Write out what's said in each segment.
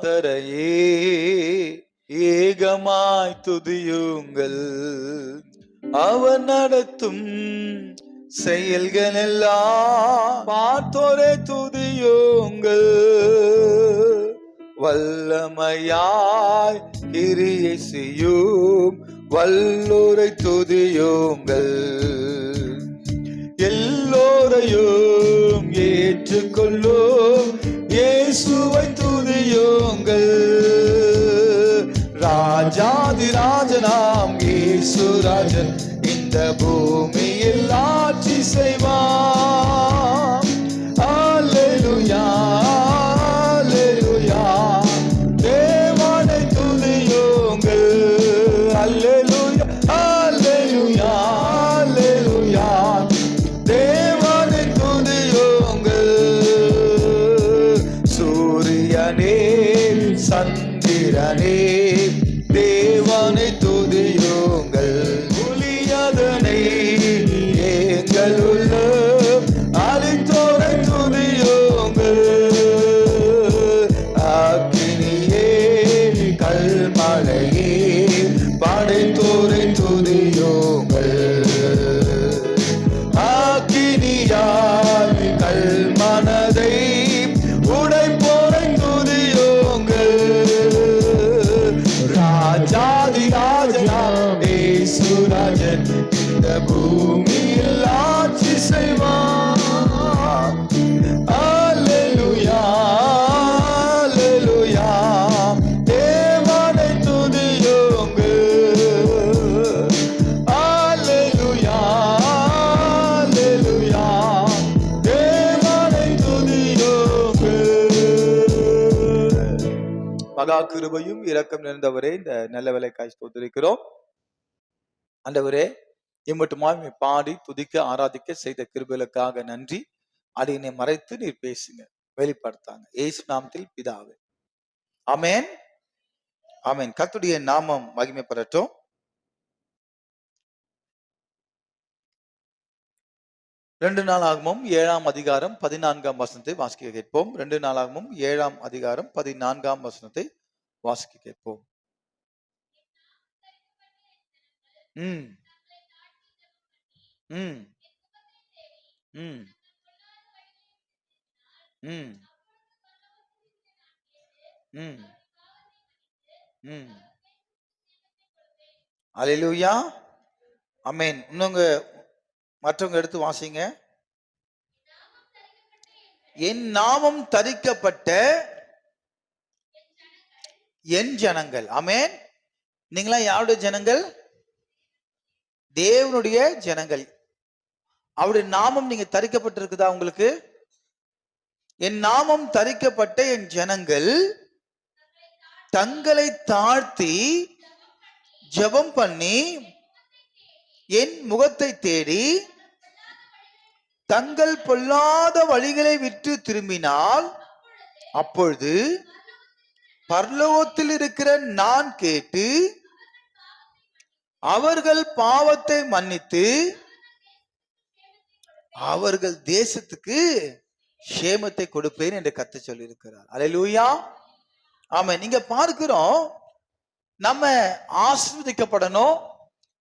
தரையே ஏகமாய் துதியுங்கள், அவர் நடத்தும் செயல்கள் எல்லாம் பார்த்தோரே துதியுங்கள். வல்லமையாய் கிரியை செய்யும் வல்லோரை துதியுங்கள். எல்லோரையும் ஏற்றுக்கொள்ளும் இயேசுவை துதியுங்கள். ராஜாதி ராஜனாம் இயேசு ராஜன் இந்த பூமியில் ஆட்சி செய்வார். அல்லேலூயா அல்லேலூயா, தேவனை துதியுங்கள். அல்லேலூயா அல்லேலூயா அல்லேலூயா, தேவனை துதியுங்கள். சூரியனே சந்திரனே தேவனை துதியுங்கள். புலியதனை எங்களுள்ள அழித்தோரை துதியுங்கள். அக்கினியே கல்மலையே படைத்தோரை துதியுங்கள். அக்கினியால் கல்மனதை உடைப்போரை துதியுங்கள். ராஜாதி ராஜனாம் இயேசு ராஜன் இந்த பூமியில் ஆட்சி செய்வார். அல்லேலூயா அல்லேலூயா, தேவனை துதியுங்கள். அல்லேலூயா அல்லேலூயா, தேவனை துதியுங்கள். மகா கிருபையும் இரக்கம் நிறைந்தவரே, இந்த நல்ல வேலைக்காய் ஸ்தோத்திரிக்கிறோம். ஆண்டவரே, இம்மட்டுமாய் பாடி துதிக்க ஆராதிக்க செய்த கிருபைகளுக்காக நன்றி. அடியினை மறைத்து நீர் பேசுங்க, வெளிப்படுத்தாங்க. இயேசு நாமத்தில் பிதாவே, ஆமென் ஆமென். கர்த்தருடைய நாமம் மகிமைப்படட்டும். 2 நாளாகமம் 7ஆம் அதிகாரம் 14ஆம் வசனத்தை வாசிக்க கேட்போம். 2 நாளாகமம் 7ஆம் அதிகாரம் 14ஆம் வசனத்தை வாசிக்க கேட்போம். ம் ம் ம் ம் ம் ம். அல்லேலூயா ஆமென். இன்னொங்க மற்றவங்க எடுத்து வாசிங்க. என் நாமம் தரிக்கப்பட்ட என் ஜனங்கள். ஆமென். நீங்களா யாருடைய ஜனங்கள்? தேவனுடைய ஜனங்கள். அவருடைய நாமம் நீங்க தரிக்கப்பட்டிருக்குதா உங்களுக்கு? என் நாமம் தரிக்கப்பட்ட என் ஜனங்கள் தங்களை தாழ்த்தி ஜெபம் பண்ணி என் முகத்தை தேடி தங்கள் பொல்லாத வழிகளை விட்டு திரும்பினால் அப்பொழுது பரலோகத்தில் இருக்கிற நான் கேட்டு அவர்கள் பாவத்தை மன்னித்து அவர்கள் தேசத்துக்கு சேமத்தை கொடுப்பேன் என்று கர்த்தர் சொல்லி இருக்கிறார். அல்லேலூயா ஆமென். நீங்க பார்க்கிறோம், நம்ம ஆசீர்வதிக்கப்படணும்,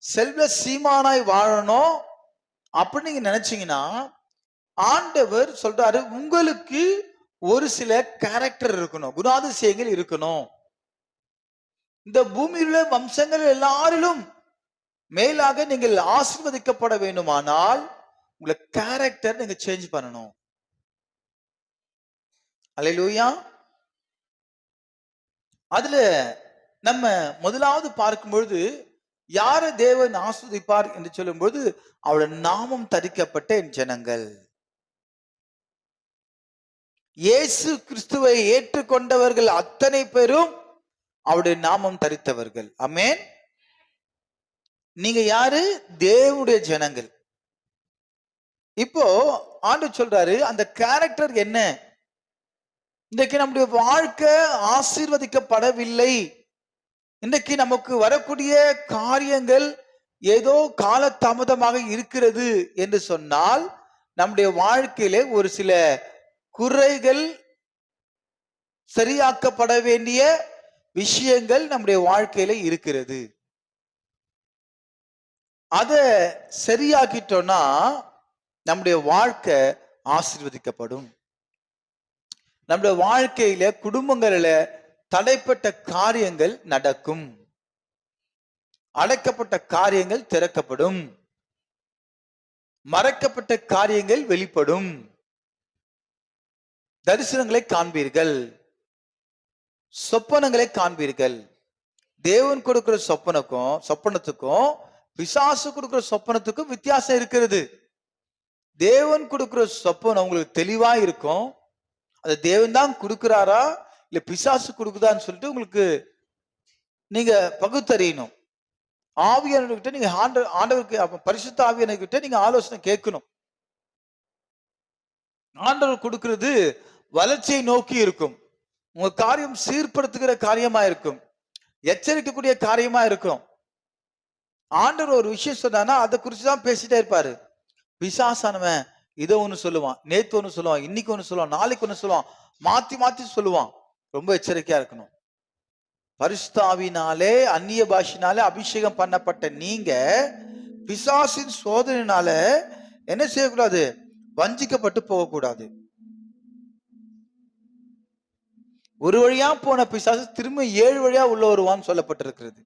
செல்வ சீமானாய் வாழணும் அப்படின்னு நீங்க நினைச்சீங்கன்னா ஆண்டவர் சொல்றாரு, உங்களுக்கு ஒரு சில கேரக்டர் இருக்கணும், குணாதிசயங்கள் இருக்கணும். இந்த பூமியில வம்சங்கள் எல்லாரிலும் மேலாக நீங்கள் ஆசீர்வதிக்கப்பட வேண்டுமானால் உங்களை கேரக்டர் நீங்க சேஞ்ச் பண்ணணும். அல்லேலூயா. அதுல நம்ம முதலாவது பார்க்கும் பொழுது யார தேவன் ஆசீர்வதிப்பார் என்று சொல்லும்போது அவருடைய நாமம் தரிக்கப்பட்ட என் ஜனங்கள். இயேசு கிறிஸ்துவை ஏற்றுக்கொண்டவர்கள் அத்தனை பேரும் அவருடைய நாமம் தரித்தவர்கள். ஆமென். நீங்க யாரு? தேவனுடைய ஜனங்கள். இப்போ ஆண்டவர் சொல்றாரு, அந்த கேரக்டர் என்ன? இன்றைக்கு நம்முடைய வாழ்க்கை ஆசீர்வதிக்கப்படவில்லை. இன்றைக்கு நமக்கு வரக்கூடிய காரியங்கள் ஏதோ காலதாமதமாக இருக்கிறது என்று சொன்னால், நம்முடைய வாழ்க்கையிலே ஒரு சில குறைகள், சரியாக்கப்பட வேண்டிய விஷயங்கள் நம்முடைய வாழ்க்கையில இருக்கிறது. அத சரியாக்கிட்டோம்னா நம்முடைய வாழ்க்கை ஆசீர்வதிக்கப்படும். நம்முடைய வாழ்க்கையில, குடும்பங்களில தடைப்பட்ட காரியங்கள் நடக்கும். அடைக்கப்பட்ட காரியங்கள் திறக்கப்படும். மறைக்கப்பட்ட காரியங்கள் வெளிப்படும். தரிசனங்களை காண்பீர்கள், சொப்பனங்களை காண்பீர்கள். தேவன் கொடுக்கிற சொப்பனத்துக்கும் பிசாசு கொடுக்கிற சொப்பனத்துக்கும் வித்தியாசம் இருக்கிறது. தேவன் கொடுக்கிற சொப்பனம் உங்களுக்கு தெளிவா இருக்கும். அது தேவன் தான் கொடுக்கிறாரா இல்ல பிசாசு கொடுக்குதான்னு சொல்லிட்டு உங்களுக்கு நீங்க பகுத்தறியணும். ஆவியானவர்கிட்ட நீங்க ஆண்டவருக்கு, பரிசுத்த ஆவியானவர்கிட்ட நீங்க ஆலோசனை கேட்கணும். ஆண்டவர் கொடுக்கிறது வளர்ச்சியை நோக்கி இருக்கும். உங்க காரியம் சீர்படுத்துகிற காரியமா இருக்கும். எச்சரிக்கக்கூடிய காரியமா இருக்கும். ஆண்டவர் ஒரு விஷயம் சொன்னா அதை குறிச்சுதான் பேசிட்டே இருப்பாரு. பிசாசானவன் இதை ஒண்ணு சொல்லுவான், நேத்து ஒண்ணு சொல்லுவான், இன்னைக்கு ஒண்ணு சொல்லுவான், நாளைக்கு ஒண்ணு சொல்லுவான், மாத்தி மாத்தி சொல்லுவான். ரொம்ப எச்சரிக்கையா இருக்கணும். பரிசுத்த ஆவியினாலே, அந்நிய பாஷையினாலே அபிஷேகம் பண்ணப்பட்ட நீங்க பிசாசின் சோதனையினால என்ன செய்யக்கூடாது? வஞ்சிக்கப்பட்டு போகக்கூடாது. ஒரு வழியா போன பிசாசு திரும்ப 7 வழியா உள்ள வருவான்னு சொல்லப்பட்டிருக்கிறது.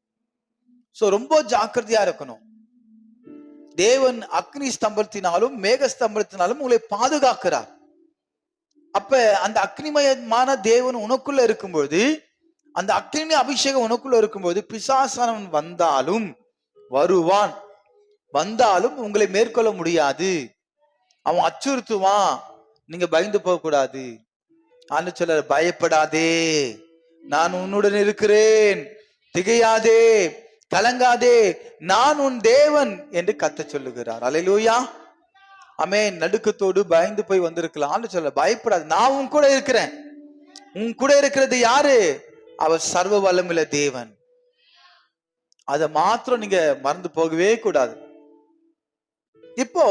சோ ரொம்ப ஜாக்கிரதையா இருக்கணும். தேவன் அக்னி ஸ்தம்பத்தினாலும் மேக ஸ்தம்பத்தினாலும் உங்களை பாதுகாக்கிறார். அப்ப அந்த அக்னிமயமான தேவன் உனக்குள்ள இருக்கும்போது, அந்த அக்னி அபிஷேகம் உனக்குள்ள இருக்கும்போது, பிசாசானவன் வந்தாலும் வருவான், வந்தாலும் உங்களை மேற்கொள்ள முடியாது. அவன் அச்சுறுத்துவான். நீங்க பயந்து போக கூடாது. ஆண்டு சொல்ல, பயப்படாதே, நான் உன்னுடன் இருக்கிறேன், திகையாதே, கலங்காதே, நான் உன் தேவன் என்று கத்த சொல்லுகிறார். அல்லேலூயா, ஆமென். நடுக்கத்தோடு பயந்து போய் வந்திருக்கலாம். ஆண்டு சொல்ல, பயப்படாது, நான் உன் கூட இருக்கிறேன். உன் கூட இருக்கிறது யாரு? அவர் சர்வ வல்லமையுள்ள தேவன். அதை மாத்திரம் நீங்க மறந்து போகவே கூடாது. இப்போ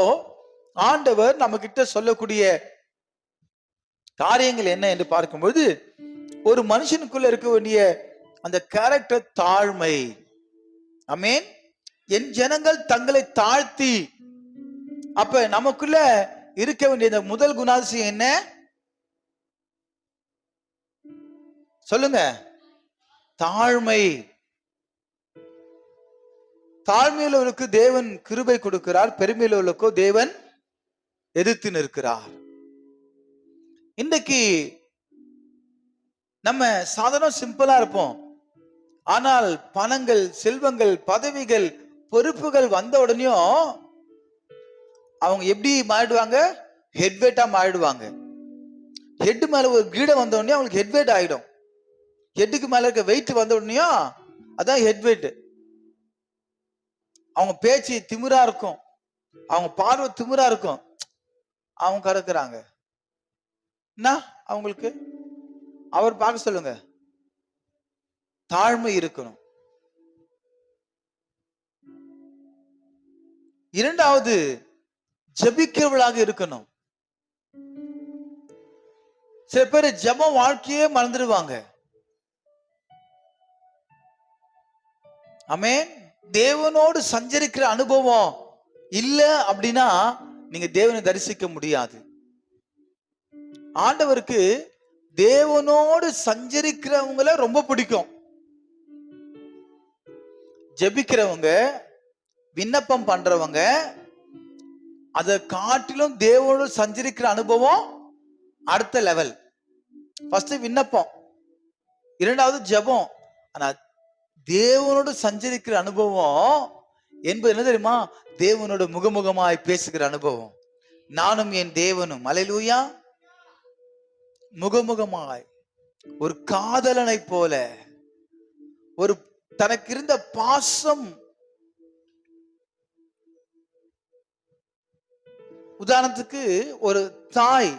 ஆண்டவர் நம்ம கிட்ட சொல்லக்கூடிய காரியங்கள் என்ன என்று பார்க்கும்போது, ஒரு மனுஷனுக்குள்ள இருக்க வேண்டிய அந்த கேரக்டர் தாழ்மை. ஆமென். என் ஜனங்கள் தங்களை தாழ்த்தி, அப்ப நமக்குள்ள இருக்க வேண்டிய முதல் குணாதிசயம் என்ன சொல்லுங்க? தாழ்மை. தாழ்மையுள்ளவருக்கு தேவன் கிருபை கொடுக்கிறார், பெருமையுள்ளவர்களுக்கோ தேவன் எதிர்த்து நிற்கிறார். இன்றைக்கு நம்ம சாதாரண சிம்பிளா இருப்போம். ஆனால் பணங்கள், செல்வங்கள், பதவிகள், பொறுப்புகள் வந்த உடனேயும் அவங்க எப்படி மாறிடுவாங்க? ஹெட்வேட்டா மாறிடுவாங்க. ஹெட் மேல ஒரு கீடை வந்த உடனே அவங்களுக்கு ஹெட்வேட் ஆயிடும். ஹெட்டுக்கு மேல இருக்க வெயிட் வந்த உடனேயும் அதான் ஹெட்வேட். அவங்க பேச்சு திமிரா இருக்கும், அவங்க பார்வை திமிரா இருக்கும், அவங்க கறக்குறாங்க. என்ன அவங்களுக்கு? அவர் பார்க்க சொல்லுங்க. தாழ்மை இருக்கணும். இரண்டாவது, ஜெபிக்கிறவளாக இருக்கணும். சில பேர் ஜெப வாழ்க்கையே மறந்துடுவாங்க. ஆமென். தேவனோடு சஞ்சரிக்கிற அனுபவம் இல்ல அப்படின்னா நீங்க தேவனை தரிசிக்க முடியாது. ஆண்டவருக்கு தேவனோடு சஞ்சரிக்கிறவங்கள ரொம்ப பிடிக்கும். ஜெபிக்கிறவங்க, விண்ணப்பம் பண்றவங்க, அதை காட்டிலும் தேவனோடு சஞ்சரிக்கிற அனுபவம் அடுத்த லெவல். ஃபர்ஸ்ட் விண்ணப்பம், இரண்டாவது ஜெபம். ஆனா தேவனோடு சஞ்சரிக்கிற அனுபவம் என்பது என்ன தெரியுமா? தேவனோடு முகமுகமாய் பேசுகிற அனுபவம். நானும் என் தேவனும், அல்லேலூயா, முகமுகமாய் ஒரு காதலனை போல, ஒரு தனக்கு இருந்த பாசம். உதாரணத்துக்கு ஒரு தாய்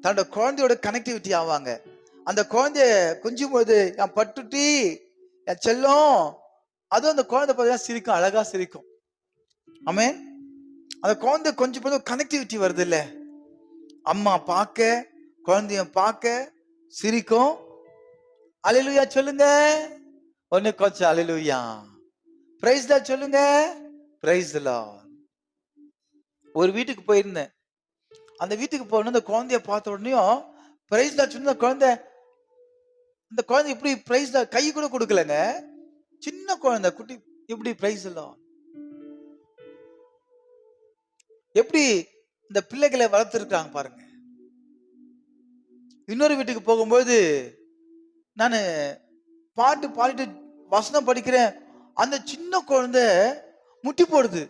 தன்னோட குழந்தையோட கனெக்டிவிட்டி ஆவாங்க. அந்த குழந்தைய கொஞ்சும் போது என் பட்டுட்டி, என் செல்லம், அதுவும் அந்த குழந்தை பார்த்தீங்கன்னா சிரிக்கும், அழகா சிரிக்கும். ஆமென். அந்த குழந்தை கொஞ்சம் போது கனெக்டிவிட்டி வருது இல்ல, அம்மா பார்க்க, குழந்தைய பார்க்க சிரிக்கும். அல்லேலூயா சொல்லுங்க. ஒன்னு கொஞ்சம் அல்லேலூயா. பிரைஸ் தி சொல்லுங்க. Price the Lord. ஒரு வீட்டுக்கு போயிருந்தேன். அந்த வீட்டுக்கு போன அந்த குழந்தைய பார்த்த உடனேயும் பிரைஸ் தி சொன்ன குழந்தை, அந்த குழந்தை இப்படி பிரைஸ் தி கை கூட கொடுக்கலங்க. சின்ன குழந்தை குட்டி இப்படி பிரைஸ் தி லார்ட். எப்படி இந்த பிள்ளைகளை வளர்த்துருக்காங்க பாருங்க. இன்னொரு வீட்டுக்கு போகும்போது நான் பாட்டு பாடிட்டு வசனம் படிக்கிறேன். அந்த சின்ன குழந்தை முட்டி போடுது.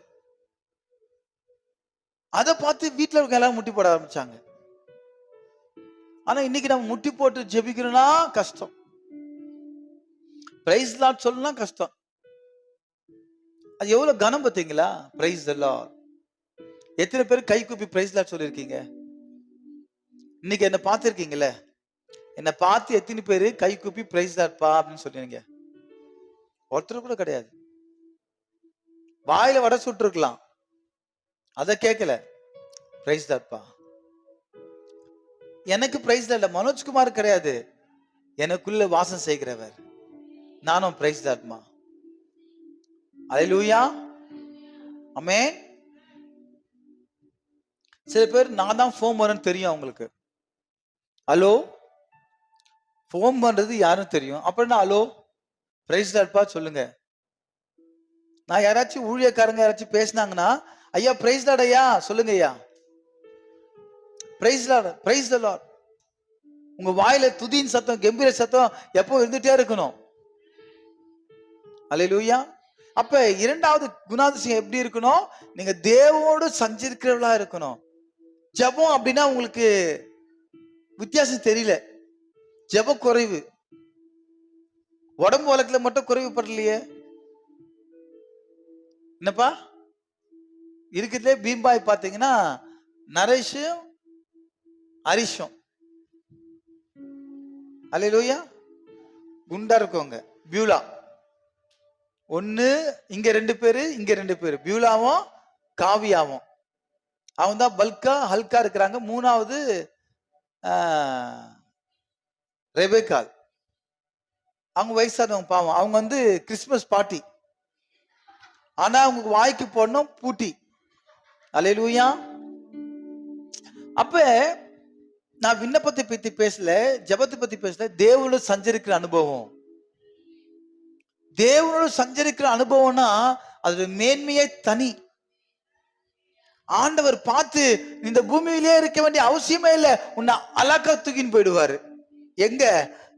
அதை பார்த்து வீட்டுல இருக்க எல்லாரும் முட்டி போட ஆரம்பிச்சாங்க. ஆனா இன்னைக்கு நம்ம முட்டி போட்டு ஜெபிக்கிறோம்னா கஷ்டம். பிரைஸ் தி லார்ட் சொல்லணும்னா கஷ்டம். அது எவ்வளவு கனம் பார்த்தீங்களா? Price the Lord. எத்தனை பேர் கை கூப்பி பிரைஸ் தி லார்ட் சொல்லிருக்கீங்க? இன்னைக்கு என்ன பார்த்திருக்கீங்கல்ல, என்ன பார்த்து எத்தனை பேரு கை கூப்பி பிரைஸ் தி லார்ட் பா அப்படின்னு சொல்றீங்க? ஒருத்தர் கூட கிடையாது. வாயில வடை சுட்டு இருக்கலாம், அத கேட்கல. பிரைஸ் தி லார்ட் பா. எனக்கு பிரைஸ் தி லார்ட் மனோஜ்குமார் கிடையாது, எனக்குள்ள வாசம் செய்கிறவர். நானும் பிரைஸ் தி லார்ட்மா. அல்லேலூயா. ஆமென். சில பேர் நான் தான் ஃபோன் பண்ணேன்னு தெரியும் அவங்களுக்கு. ஹலோ ஃபோன் பண்றது யாரும் தெரியும். அப்புறம் ஹலோ பிரைஸ் தி லார்ட் சொல்லுங்க. நான் யாராச்சும் ஊழியக்காரங்க யாராச்சும் பேசினாங்கன்னா, ஐயா பிரைஸ் தி லார்ட் ஐயா சொல்லுங்க ஐயா. Price the Lord, price the Lord. உங்க வாயில துதியின் சத்தம், கம்பீர சத்தம் எப்போ இருந்துட்டே இருக்கணும். அல்லேலூயா. அப்ப இரண்டாவது குணாதிசயம் எப்படி இருக்கணும்? நீங்க தேவனோடு சஞ்சரிக்கிறவளா இருக்கணும். ஜெபம் அப்படின்னா உங்களுக்கு வித்தியாசம் தெரியல. ஜெப குறைவு உடம்பு வழக்குல மட்டும் குறைவு படலையே. என்னப்பா இருக்குதுலே பீம்பாய் பாத்தீங்கன்னா நரேஷும் ஹரிஷும். அல்லேலூயா. குண்டா இருக்கவங்க பியூலா. ஒன்னு இங்க 2 பேரு, இங்க 2 பேரு, பியூலாவும் காவியாவும். அவங்க தான் பல்கா ஹல்கா இருக்கிறாங்க. மூணாவது ரெபேக்கா. அவங்க வயசானவங்க பாவம். அவங்க வந்து கிறிஸ்துமஸ் பார்ட்டி, ஆனா அவங்க வாய்க்கு போடணும் பூட்டி. அல்லேலூயா. அப்ப நான் விண்ணப்பத்தை பத்தி பேசல, ஜெபத்தை பத்தி பேசல, தேவனோடு சஞ்சரிக்கிற அனுபவம். தேவனோடு சஞ்சரிக்கிற அனுபவம்னா அது மேன்மையே தனி. ஆண்டவர் பார்த்து இந்த பூமியிலே இருக்க வேண்டிய அவசியமே இல்லை, உன்னை அழகா தூக்கின்னு போயிடுவாரு. எங்க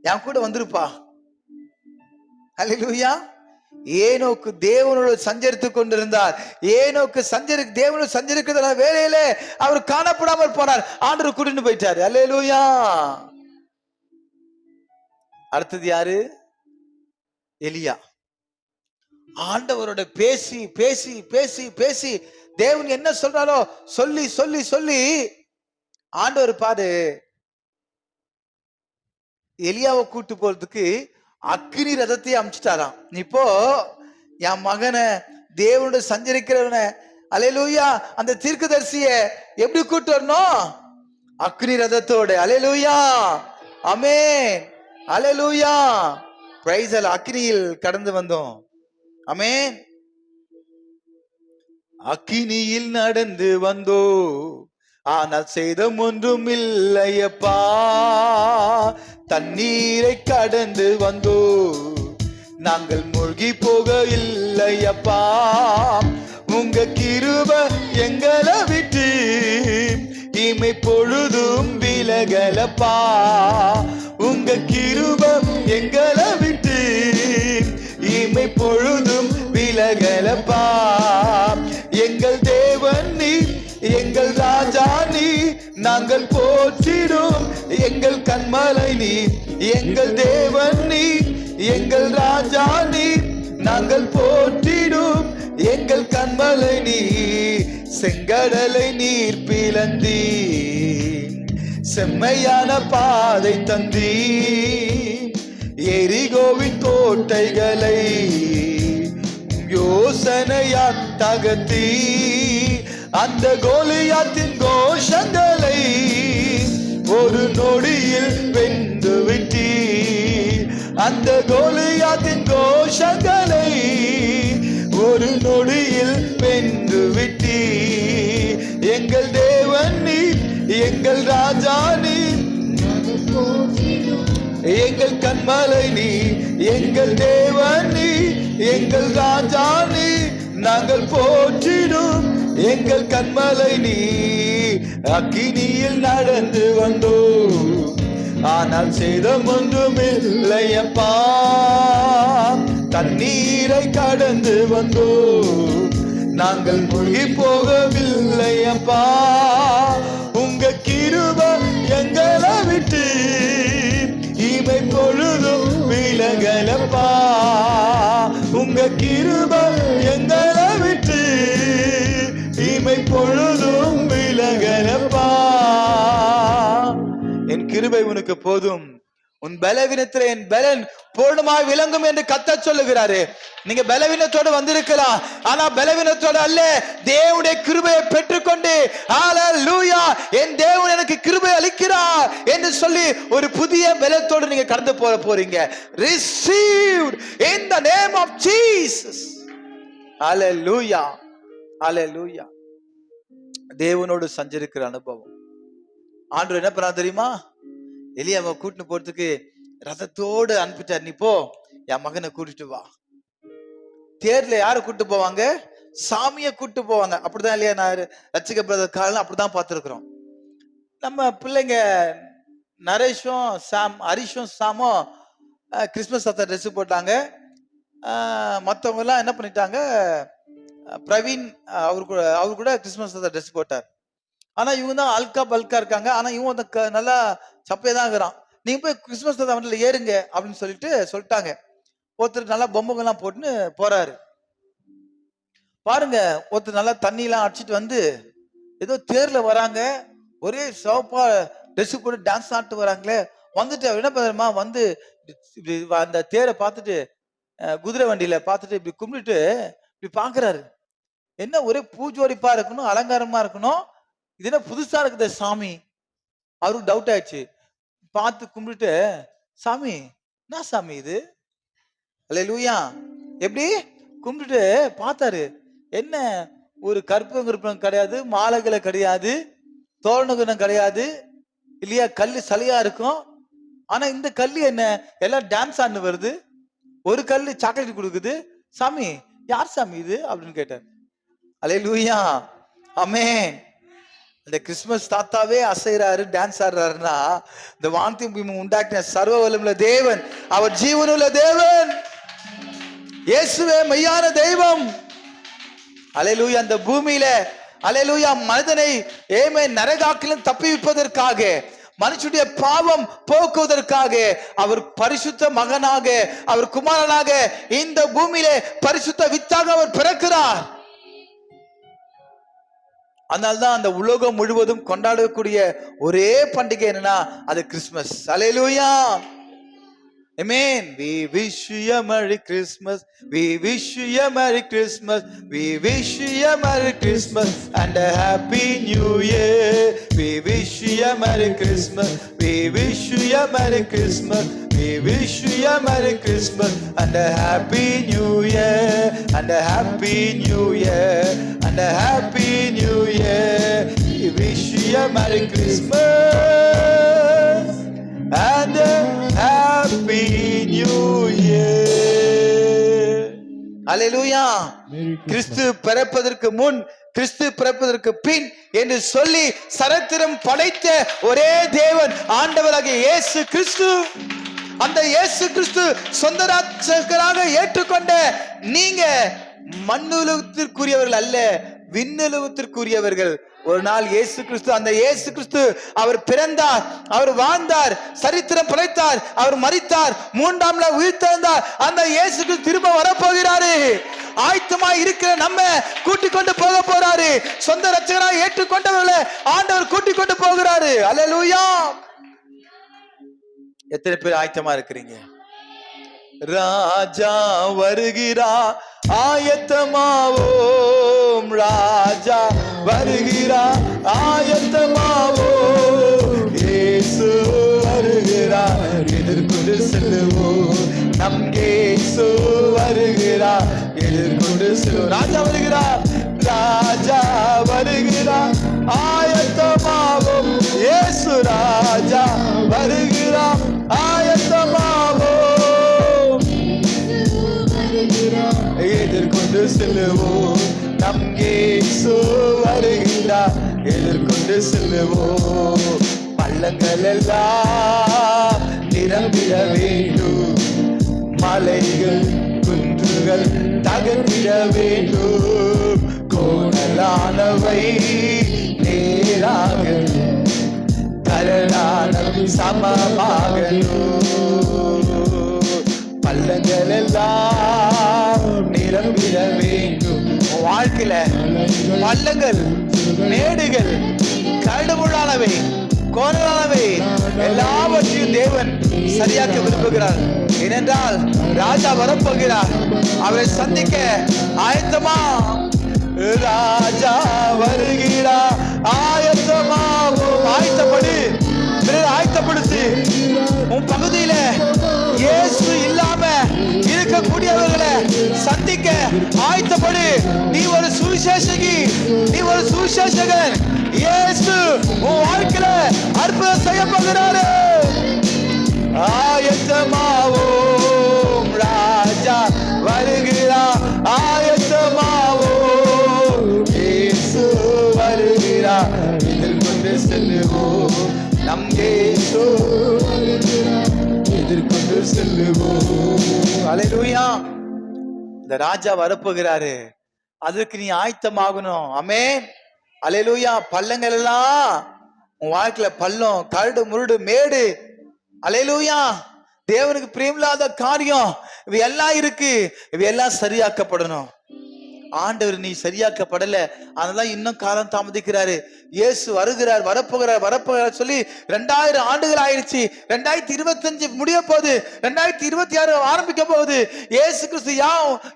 என் கூட வந்துருப்பா. அல்லேலூயா. ஏனோக்கு தேவனோடு சஞ்சரித்துக் கொண்டிருந்தார். ஏனோக்கு தேவனோடு சஞ்சரிக்கிறதுல வேலையிலே அவர் காணப்படாமல் போனார். ஆண்டவர் கூட்டிட்டு போயிட்டாரு. அல்லேலூயா. அடுத்தது யாரு? எலியா. ஆண்டவரோட பேசி பேசி பேசி பேசி தேவன் என்ன சொல்றாரோ சொல்லி சொல்லி சொல்லி ஆண்டவர் பாரு எலியாவை கூட்டு போறதுக்கு அக்கினி ரதத்தை அமிச்சிட்டாராம். இப்போ என் மகனை தேவனோட சஞ்சரிக்கிறவனை, அல்லேலூயா, அந்த தீர்க்கதரிசிய எப்படி கூட்டு வரணும்? அக்கினி ரதத்தோட. அல்லேலூயா. ஆமென். அல்லேலூயா. Price the Lord. அக்கினியில் கடந்து வந்தோம். ஆமென். அக்கினியில் நடந்து வந்தோ, ஆனால் சேதம் ஒன்றும் இல்லையப்பா. தண்ணீரை கடந்து வந்தோ, நாங்கள் மூழ்கி போக இல்லையப்பா. உங்க கிருபை எங்களை விட்டு இமை பொழுதும் விலகலப்பா. உங்க கிருபை எங்களை விட்டு இமை பொழுதும் விலகலப்பா. எங்கள் தேவன் நீ, எங்கள் ராஜா நீ, நாங்கள் போற்றிடும் எங்கள் கண்மலை நீ. எங்கள் தேவன் நீ, எங்கள் ராஜா நீ, நாங்கள் போற்றிடும் எங்கள் கண்மலை நீ. செங்கடலை நீர் பிளந்தீ, செம்மையான பாதை தந்தி, எரிகோவின் கோட்டைகளை யோசனையால் தகர்த்தி, அந்த கோலியாத்தின் கோஷங்களை ஒரு நொடியில் வென்று விட்டி, அந்த கோலியாத்தின் கோஷங்களை ஒரு நொடியில் வென்று விட்டி. எங்கள் தேவன் நீ, எங்கள் ராஜா நீ, எங்கள் கண்மலை நீ, எங்கள் தேவன் நீ, எங்கள் ராஜா நீ, நாங்கள் போற்றிடும் எங்கள் கண்மலை நீ. அக்கினியில் நடந்து வந்தோம், ஆனால் சேதம் ஒன்றுமில்லையப்பா. தண்ணீரை கடந்து வந்தோம், நாங்கள் மூழ்கி போகவில்லையப்பா. உங்க கிருபை எங்களை விட்டு இமை பொழுதும் விலகலப்பா. உங்க கிருபை எங்களை விட்டு இமை பொழுதும் விலகலப்பா. என் கிருபை உனக்கு போதும், உன் பலவீனத்திலே என் பலன் பூர்ணமாய் விளங்கும் என்று கர்த்தர் சொல்லுகிறாரு. நீங்க பலவீனத்தோடு வந்திருக்கலாம், ஆனா பலவீனத்தோடு அல்ல, தேவனுடைய கிருபையை பெற்றுக்கொண்டு ஹல்லேலூயா என் தேவன் எனக்கு கிருபை அளிக்கிறார் என்று சொல்லி ஒரு புதிய பலத்தோடு நீங்க கடந்து போறீங்க. Received in the name of Jesus. ஹல்லேலூயா ஹல்லேலூயா. தேவனோடு சஞ்சரிக்கிற அனுபவம். ஆண்டவர் என்ன பண்ணா தெரியுமா? எலியாவை கூட்டிட்டு போறதுக்கு ரதத்தோடு அனுப்பிட்டார். நீ போ, என் மகனை கூட்டிட்டு வா. தேர்ல யாரு கூட்டு போவாங்க? சாமியை கூட்டு போவாங்க. அப்படிதான் இல்லையா? நான் ரட்சிக்கப்படுற காலம் அப்படிதான் பார்த்துருக்கிறோம். நம்ம பிள்ளைங்க நரேஷும் ஹரிஷும் சாமும் கிறிஸ்மஸ் தாத்தா ட்ரெஸ் போட்டாங்க. மற்றவங்க எல்லாம் என்ன பண்ணிட்டாங்க? பிரவீன் அவரு கூட கிறிஸ்மஸ் தாத்தா ட்ரெஸ் போட்டார். ஆனா இவங்க தான் அல்கா பல்கா இருக்காங்க. ஆனா இவங்க நல்லா சப்பையா தான் இருக்கிறான். நீங்க போய் கிறிஸ்மஸ் தாத்தா வண்டியில ஏறுங்க அப்படின்னு சொல்லிட்டாங்க. ஒருத்தர் நல்லா பொம்மைகள்லாம் போட்டுன்னு போறாரு. பாருங்க, ஒருத்தர் நல்லா தண்ணி எல்லாம் அடிச்சிட்டு வந்து ஏதோ தேர்ல வராங்க. ஒரே சிவப்பா ட்ரெஸ் போட்டு டான்ஸ் ஆட்டு வராங்களே. வந்துட்டு அவர் என்ன பண்ணுமா, வந்து அந்த தேரை பார்த்துட்டு குதிரை வண்டியில பார்த்துட்டு இப்படி கும்பிட்டு இப்படி பாக்குறாரு. என்ன ஒரே பூஜோடிப்பா இருக்கணும், அலங்காரமா இருக்கணும், இது என்ன புதுசா இருக்குது சாமி. அவருக்கு டவுட் ஆயிடுச்சு. பார்த்து கும்பிட்டு, சாமி என்ன சாமி இது? அல்லேலூயா. எப்படி கும்பிட்டுட்டு பார்த்தாரு. என்ன ஒரு கற்பம் கிடையாது, மாலைகளை கிடையாது, தோரணகுணம் கிடையாது இல்லையா, கல்லு சலையா இருக்கும். ஆனா இந்த கல்லு என்ன எல்லாம் டான்ஸ் ஆண்டு வருது, ஒரு கல்லு சாக்லேட் கொடுக்குது. சாமி யார் சாமி இது அப்படின்னு கேட்டார். அல்லேலூயா ஆமென். இந்த கிறிஸ்துமஸ் தாத்தாவே அசைறாரு, டான்ஸ் ஆடுறாருன்னா இந்த வானத்தை பூமி உண்டாக்கின சர்வ வல்லமையுள்ள தேவன், அவர் ஜீவனுள்ள தேவன், இயேசுவே மெய்யான தெய்வம். அல்லேலூயா. அந்த பூமியில அல்லேலூயா மனிதனை நரகாக்கிலும் தப்பிவிப்பதற்காக, மனுஷனுடைய பாவம் போக்குவதற்காக அவர் பரிசுத்த மகனாக, அவர் குமாரனாக இந்த பூமியிலே பரிசுத்த வித்தாக அவர் பிறக்கிறார். அதனால்தான் அந்த உலகம் முழுவதும் கொண்டாடக்கூடிய ஒரே பண்டிகை என்னன்னா அது Christmas. Hallelujah Amen. We wish you a Merry Christmas. We wish you a Merry Christmas. We wish you a Merry Christmas and a Happy New Year. We wish you a Merry Christmas. We wish you a Merry Christmas. We wish you a Merry Christmas and a Happy New Year. And a Happy New Year. And a Happy New Year. We wish you a Merry Christmas and a Happy New Year. Hallelujah. கிறிஸ்து பிறப்பதற்கு முன், கிறிஸ்து பிறப்பதற்கு பின் என்று சொல்லி சரித்திரம் படைத்த ஒரே தேவன் ஆண்டவராகிய இயேசு கிறிஸ்து. அந்த இயேசு கிறிஸ்து சொந்த ரட்சகராக ஏற்றுக்கொண்ட நீங்க மண்ணுலகத்திற்குரியவர்கள் அல்ல, விண்ணுலகத்திற்குரியவர்கள். ஒரு நாள் இயேசு கிறிஸ்து, அந்த இயேசு கிறிஸ்து அவர் பிறந்தார், அவர் வாழ்ந்தார், சரித்திரம் படைத்தார், அவர் மரித்தார், மூன்றாம் நாள் உயிர்த்தெழுந்தார். அந்த இயேசு கிறிஸ்து திரும்ப வரப்போகிறாரு. ஆயத்தமா இருக்கிற நம்ம கூட்டிக் கொண்டு போக போறாரு. சொந்த ரட்சகராய் ஏற்றுக்கொண்டவர்களை ஆண்டவர் கூட்டிக் கொண்டு போகிறாரு. அல்லேலூயா. எத்தனை பேர் ஆயத்தமா இருக்கிறீங்க? ராஜா வருகிறார், ஆயத்தமாவோம். ராஜா வருகிறார், ஆயத்தமாவோம். இயேசு வருகிறார், எதிர்கொண்டு செல்லுவோம். நம் இயேசு வருகிறார், எதிர்கொண்டு செல்லுவோம். ராஜா வருகிறார், ராஜா வருகிறார், ஆயத்தமாவோம். இயேசு ராஜா வருகிறார், ஆயத்தமாவோம். எதிர்கொண்டு செல்லுவோம். நம் இயேசு வருகிறார், எதிர்கொண்டு செல்லுவோம். பள்ளங்கள் எல்லாம் நிரம்பிட வேண்டும், மலைகள் குன்றுகள் தகர்ந்திட வேண்டும். கோணலானவை நேராக, கரடானவை சமமாகணும். பள்ளங்கள் எல்லாம் நிரம்பிட வேண்டும். வாழ்க்கையில பள்ளங்கள், மேடுகள், கரடுமுரடானவை, கோணலானவை எல்லாவற்றையும் தேவன் சரியாக்க விரும்புகிறார். ஏனென்றால் ராஜா வரப்போகிறார். அவரை சந்திக்க ஆயத்தமா? ராஜா வருகிறார், ஆயத்தமாவோம். ஆயத்தப்படு, ஆயத்தப்படுத்து. உன் பகுதியில இயேசு இல்லாம இருக்கக்கூடியவர்களை சந்திக்க ஆயத்தப்படு. நீ ஒரு சுவிசேஷகி, நீ ஒரு சுவிசேஷகன். இயேசு உன் வாழ்க்கையில அற்புதம் செய்ய போகிறாரு. ஆயத்தமாவோம். ராஜா வருகிறார், ஆயத்தமாவோம். இயேசு வருகிறார், எதிர்கொண்டு செல்லுவோம். நம் இயேசு எதிர்கொண்டு செல்லுவோம். அல்லேலூயா. இந்த ராஜா வரப்போகிறாரு, அதற்கு நீ ஆயத்தமாகணும். ஆமென். அல்லேலூயா. பள்ளங்கள் எல்லாம் உன் வாழ்க்கையில பள்ளம், கரடு முருடு மேடு, அல்லேலூயா, தேவனுக்கு பிரியமில்லாத காரியம் இவையெல்லாம் இருக்கு. இவையெல்லாம் சரியாக்கப்படணும். ஆண்டவர் நீ சரியாக்கப்படல, அதெல்லாம் இன்னும் காலம் தாமதிக்கிறாரு. இயேசு வருகிறார், வரப்போகிறார் சொல்லி 2000 ஆண்டுகள் ஆயிடுச்சு. 2025 முடிய போகுது, 2026 ஆரம்பிக்க போகுது. இயேசு கிறிஸ்து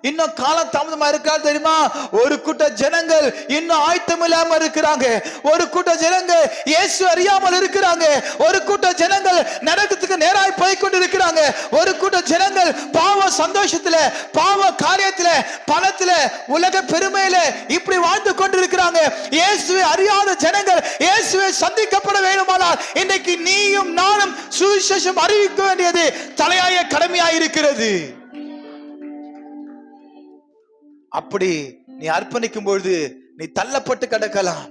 இன்னும் காலம் தாமதமா இருக்காரு தெரியுமா? ஒரு கூட்ட ஜனங்கள் இன்னும் ஆயத்தம் இல்லாம இருக்கிறாங்க. ஒரு கூட்ட ஜனங்கள் இயேசு அறியாமல் இருக்கிறாங்க. ஒரு கூட்ட ஜனங்கள் நரகத்துக்கு நேராய் போய் கொண்டு இருக்கிறாங்க. ஒரு கூட்ட ஜனங்கள் பாவ சந்தோஷத்துல, பாவ காரியத்துல, பணத்துல, உலக பெருமையில இப்படி வாழ்ந்து கொண்டிருக்கிறாங்க. இயேசுவை அறியாத ஜனங்கள் இயேசுவை சந்திக்கப்பட வேண்டுமானால் இன்றைக்கு நீயும் நானும் சுவிசேஷம் அறிவிக்க வேண்டியது தலையாய கடமையாய் இருக்கிறது. அப்படி நீ அர்ப்பணிக்கும் பொழுது நீ தள்ளப்பட்டு கிடக்கலாம்.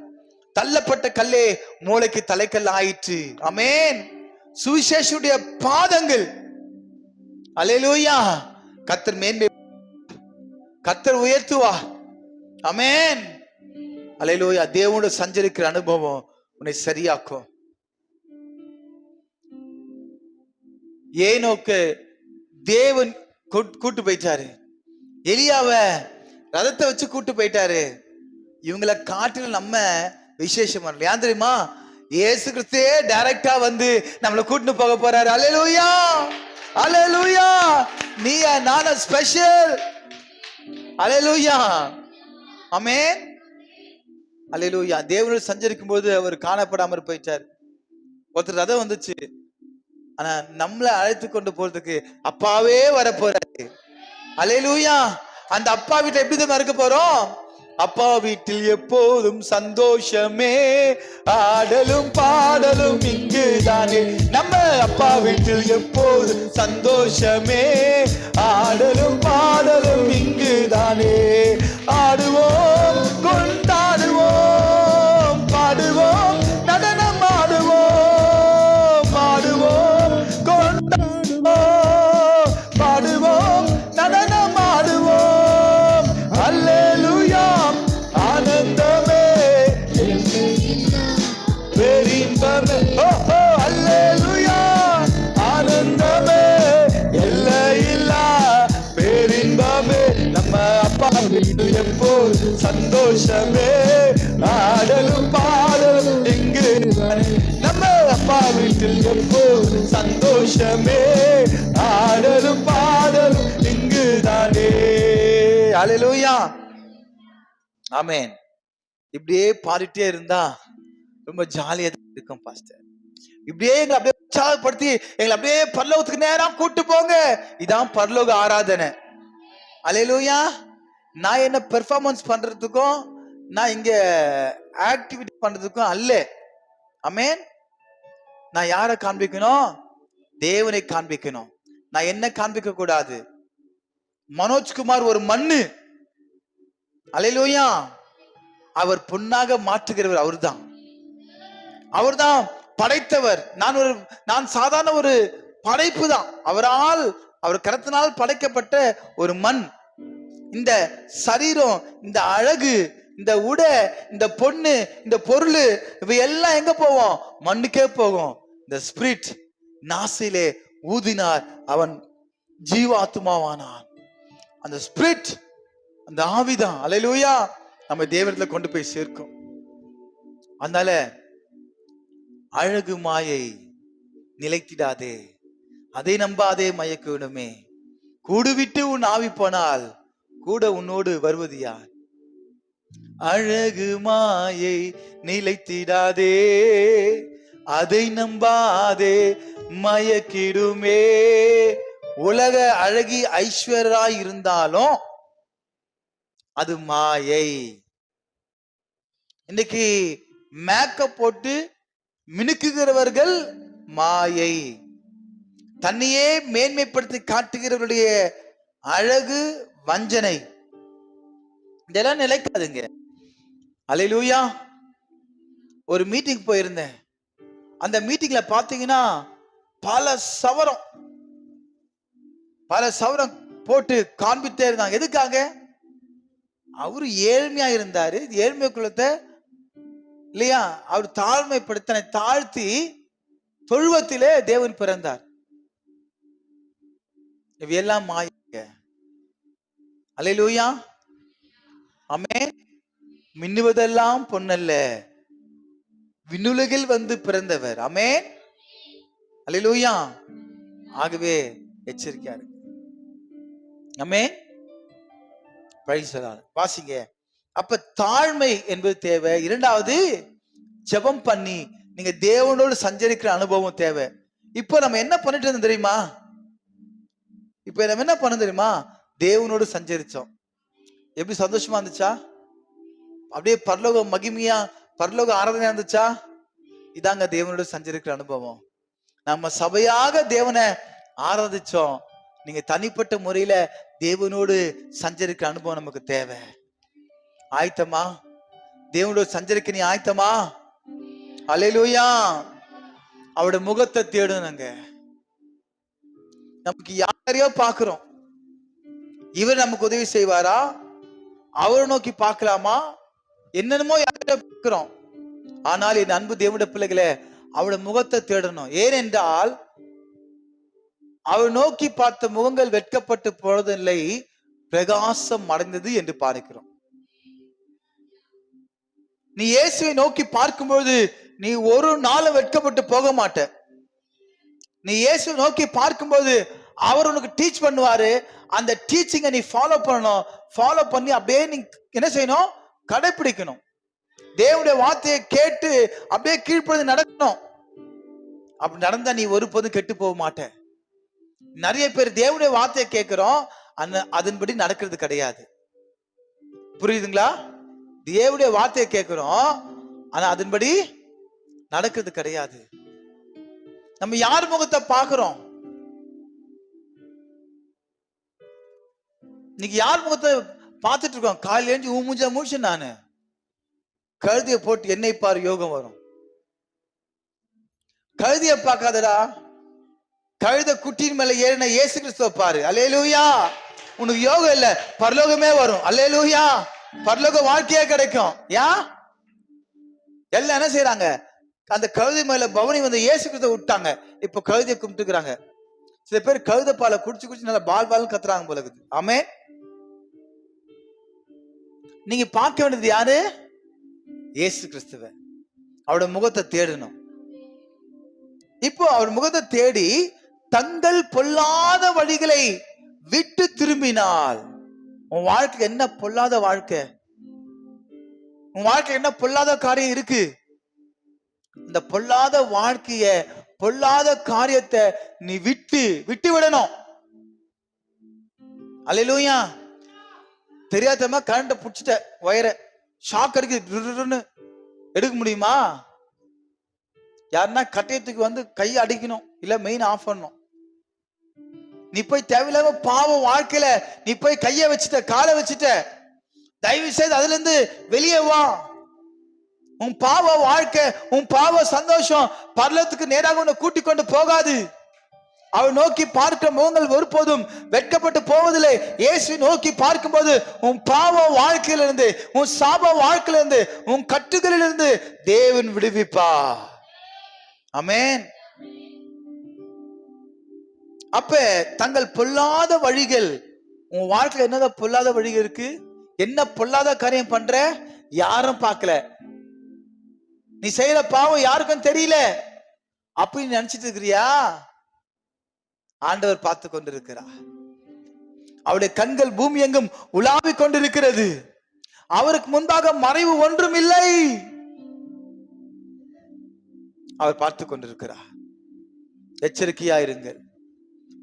தள்ளப்பட்ட கல்லே மூளைக்கு தலைக்கல் ஆயிற்று. ஆமென். சுவிசேஷுடைய பாதங்கள், அல்லேலூயா, கர்த்தர் மேன்மை, கர்த்தர் உயர்த்துவா. ஆமென். அல்லேலூயா. தேவனோடு சஞ்சரிக்கிற அனுபவம் உன்னை சரியாக்கும். ஏனோக்கு தேவன் கூட்டு போயிட்டாரு. எலியாவை ரதத்தை வச்சு கூட்டு போயிட்டாரு. இவங்களை காட்டில நம்ம விசேஷம் வரல. ஏன் தெரியுமா? இயேசு கிறிஸ்தே டைரக்டா வந்து நம்மளை கூட்டிட்டு போக போறாரு. அல்லேலூயா, அல்லேலூயா. நீ நான ஸ்பெஷல். அல்லேலூயா, ஆமென். அல்லேலூயா. தேவனோடு சஞ்சரிக்கும் போது அவர் காணப்படாம போயிட்டார். ஒருத்தர் ரதம் வந்துச்சு, ஆனா நம்மளை அழைத்து கொண்டு போறதுக்கு அப்பாவே வர போறாரு. அல்லேலூயா. அந்த அப்பா வீட்டுல எப்படி தான் இருக்க போறோம்? அப்பா வீட்டில் எப்போதும் சந்தோஷமே, ஆடலும் பாடலும் இங்குதானே. நம்ம அப்பா வீட்டில் எப்போதும் சந்தோஷமே, ஆடலும் பாடலும் இங்குதானே. ஆடுவோம், கொண்டாடுவோம், பாடுவோம், நடனம் ஆடுவோம், ஆடுவோம், கொண்டாடுவோம், பாடுவோம், நடனம் ஆடுவோம். அல்லேலூயா. ஆனந்தமே, பேரின்பமே, அல்லேலூயா. ஆனந்தமே, எல்லையில்லா வீட்டில் எப்போது சந்தோஷமே, ஆடலும் பாடலும் இங்கு நம்ம அப்பா வீட்டில் எப்போது சந்தோஷமே, ஆடலும் பாடலும் இங்கு தானே. அல்லேலூயா, ஆமென். இப்படியே பாடிட்டே இருந்தா ரொம்ப ஜாலியா இருக்கும் பாஸ்டர். இப்படியே எங்களை அப்படியே உற்சாகப்படுத்தி எங்களை அப்படியே பரலோகத்துக்கு நேரம் கூட்டு போங்க. இதான் பரலோக ஆராதனை. அல்லேலூயா. நான் என்ன பெர்ஃபார்மன்ஸ் பண்றதுக்கும் நான் இங்க ஆக்டிவிட்டி பண்றதுக்கும் அல்ல. ஆமென். நான் யாரை காண்பிக்கணும்? தேவனை காண்பிக்கணும். நான் என்ன காண்பிக்க கூடாது? மனோஜ்குமார் ஒரு மண்ணு. அல்லேலூயா. அவர் பொன்னாக மாற்றுகிறவர் அவர்தான். அவர்தான் படைத்தவர். நான் சாதாரண ஒரு படைப்பு தான். அவர் கரத்தினால் படைக்கப்பட்ட ஒரு மண். இந்த சரீரம், இந்த அழகு, இந்த உடை, இந்த பொண்ணு, இந்த பொருள், இவை எல்லாம் எங்க போவோம்? மண்ணுக்கே போகும். இந்த ஸ்பிரிட் நாசிலே ஊதினார், அவன் ஜீவாத்மாவானான். அந்த ஸ்பிரிட், அந்த ஆவிதான் அல்லேலூயா நம்ம தேவனிடத்துல கொண்டு போய் சேர்க்கும். அதனால அழகு மாயை நிலைத்திடாதே, அதை நம்பாதே மயக்கணுமே. கூடுவிட்டு உன் ஆவி போனால் கூட உன்னோடு வருவது யார்? அழகு மாயை நிலைத்திடாதே, அதை நம்பாதே மயக்கிடுமே. உலக அழகி ஐஸ்வர்யாய் இருந்தாலும் அது மாயை. இன்னைக்கு மேக்கப் போட்டு மினுக்குகிறவர்கள் மாயை. தன்னையே மேன்மைப்படுத்தி காட்டுகிறவருடைய அழகு வஞ்சனை. இதெல்லாம் நிலைக்காதுங்க. அல்லேலூயா. ஒரு மீட்டிங் போயிருந்தேன். அந்த மீட்டிங்ல பாத்தீங்கன்னா பல சவரம் போட்டு காண்பித்தே இருந்தாங்க. எதுக்காக? அவரு ஏழ்மையா இருந்தாரு. ஏழ்மை குலத்தை இல்லையா, அவர் தாழ்மைப்படுத்தனை தாழ்த்தி தொழுவத்திலே தேவன் பிறந்தார். இவையெல்லாம் மாயங்க. அல்லேலூயா. ஆமென். மின்னுவதெல்லாம் பொன்னல்ல, விண்ணுலகில் வந்து பிறந்தவர். ஆமென். அல்லேலூயா. ஆகவே எச்சரிக்கையா இருக்கு. ஆமென். Praise the lord. வாசிங்க. அப்ப தாழ்மை என்பது தேவை. இரண்டாவது, ஜெபம் பண்ணி நீங்க தேவனோடு சஞ்சரிக்கிற அனுபவம் தேவை. இப்போ நம்ம என்ன பண்ணிட்டு இருந்தோம் தெரியுமா? தேவனோடு சஞ்சரிச்சோம். எப்படி சந்தோஷமா இருந்துச்சா? அப்படியே பரலோக மகிமையா, பரலோக ஆராதனையா இருந்துச்சா? இதாங்க தேவனோடு சஞ்சரிக்கிற அனுபவம். நம்ம சபையாக தேவனை ஆராதிச்சோம். நீங்க தனிப்பட்ட முறையில தேவனோடு சஞ்சரிக்கிற அனுபவம் நமக்கு தேவை. ஆயத்தமா? தேவனோடு சஞ்சரிக்க நீ ஆயத்தமா? அல்லேலூயா. அவருடைய முகத்தை தேடணுங்க. நமக்கு யாரையோ பாக்குறோம். இவர் நமக்கு உதவி செய்வாரா? அவரை நோக்கி பார்க்கலாமா? என்னென்னமோ யாரையோ பார்க்கிறோம். ஆனால் என் அன்பு தேவனுடைய பிள்ளைகளே, அவருடைய முகத்தை தேடணும். ஏனென்றால் அவர் நோக்கி பார்த்த முகங்கள் வெட்கப்பட்டு போனதில்லை, பிரகாசம் அடைந்தது என்று பார்க்கிறோம். நீ இயேசுவை நோக்கி பார்க்கும்போது நீ ஒரு நாள் வெட்கப்பட்டு போக மாட்ட. நீ இயேசுவை நோக்கி பார்க்கும்போது அவர் உனக்கு டீச் பண்ணுவாரு. அந்த டீச்சிங்கை நீ ஃபாலோ பண்ணணும். ஃபாலோ பண்ணி அப்படியே நீ என்ன செய்யணும்? கடைபிடிக்கணும். தேவனுடைய வார்த்தையை கேட்டு அப்படியே கீழ்ப்படி நடக்கணும். அப்படி நடந்தா நீ ஒருபோதும் கெட்டு போக மாட்ட. நிறைய பேர் தேவனுடைய வார்த்தையை கேட்கிறோம், அதன்படி நடக்கிறது கிடையாது. புரியுதுங்களா? தேவனுடைய வார்த்தையை கேட்கிறோம், ஆனா அதன்படி நடக்கிறது கிடையாது. நம்ம யார் முகத்தை பார்க்கிறோம்? இன்னைக்கு யார் முகத்தை பார்த்துட்டு இருக்கோம்? காலையில எழுந்து மூஞ்சா மூச்சு நானு கழுதியை போட்டு என்னை பாரு யோகம் வரும். கழுதியை பார்க்காதடா, கழுத குட்டியின் மேல ஏறின இயேசு கிறிஸ்துவ பாரு. அல்லேலூயா. உனக்கு யோகம் இல்ல, பரலோகமே வரும். அல்லேலூயா. பரலோக வாழ்க்கையே கிடைக்கும். எல்லாம் என்ன செய்யறாங்க? அந்த கழுதை மேல பவனி வந்து இயேசு கிறிஸ்துவ விட்டாங்க. இப்ப கழுதையை கும்பிட்டுக்கிறாங்க. சில பேர் கழுத பாலை குடிச்சு குடிச்சு நல்லா பால் கத்துறாங்க போல இருக்குது. ஆமென். நீங்க பார்க்க வேண்டியது யாரு? இயேசு கிறிஸ்துவ. அவருடைய முகத்தை தேடணும். இப்போ அவர் முகத்தை தேடி தங்கள் பொல்லாத வழிகளை விட்டு திரும்பினால், உன் வாழ்க்கை என்ன பொல்லாத வாழ்க்கை? உன் வாழ்க்கை என்ன பொல்லாத காரியம் இருக்கு? இந்த பொல்லாத வாழ்க்கைய, பொல்லாத காரியத்தை நீ விட்டு விடணும். அல்லேலூயா. தெரியாதமா கரண்ட் புடிச்சிட்ட, வயர ஷாக் அடிக்குது, எடுக்க முடியுமா? யாருன்னா கட்டையத்துக்கு வந்து கையை அடிக்கணும், இல்ல மெயின் ஆஃப் பண்ணணும். நீ போய் தேவையில்லாம பாவம் வாழ்க்கையில நீ போய் கைய வச்சுட்ட, காலை வச்சுட்ட. தயவு செய்து அதுல இருந்து வெளியே வா. உன் பாவ வாழ்க்கை, உன் பாவ சந்தோஷம் பரலோகத்துக்கு நேராக உன்னை கூட்டிக் கொண்டு போகாது. அவர் நோக்கி பார்க்கிற முகங்கள் ஒருபோதும் வெட்கப்பட்டு போவதில்லை. இயேசு நோக்கி பார்க்கும்போது உன் பாவ வாழ்க்கையிலிருந்து, உன் சாப வாழ்க்கையிலிருந்து, உன் கட்டுகளிலிருந்து தேவன் விடுவிப்பா. ஆமென். அப்ப தங்கள் பொல்லாத வழிகள், உன் வாழ்க்கையில என்னதான் பொல்லாத வழிகள் இருக்கு? என்ன பொல்லாத காரியம் பண்ற? யாரும் பார்க்கல. நீ செய்யற பாவம் யாருக்கும் தெரியல அப்படின்னு நினைச்சிட்டு இருக்கிறியா? ஆண்டவர் பார்த்து கொண்டிருக்கிறார். அவருடைய கண்கள் பூமி எங்கும் உலாவிக் கொண்டிருக்கிறது. அவருக்கு முன்பாக மறைவு ஒன்றும் இல்லை. அவர் பார்த்து கொண்டிருக்கிறார். எச்சரிக்கையாயிருங்கள்,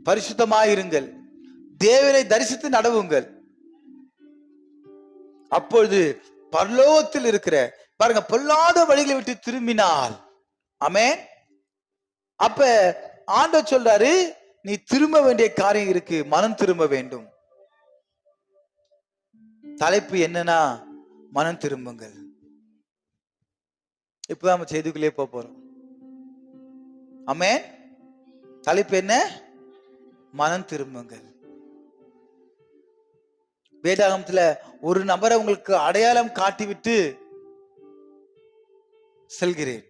பரிசுத்தமாயிருங்கள், தேவனை தரிசித்து நடவுங்கள். அப்பொழுது பரலோகத்தில் இருக்கிற, பாருங்க, பொல்லாத வழிகளை விட்டு திரும்பினால், ஆமென். அப்ப ஆண்டவர் சொல்றாரு, நீ திரும்ப வேண்டிய காரியம் இருக்கு, மனம் திரும்ப வேண்டும். தலைப்பு என்னன்னா, மனம் திரும்புங்கள். இப்பதான் நம்ம செய்திக்குள்ளே போறோம். ஆமென். தலைப்பு என்ன? மனம் திரும்புங்கள். வேதாகமத்துல ஒரு நபரை உங்களுக்கு அடையாளம் காட்டிவிட்டு செல்கிறேன்.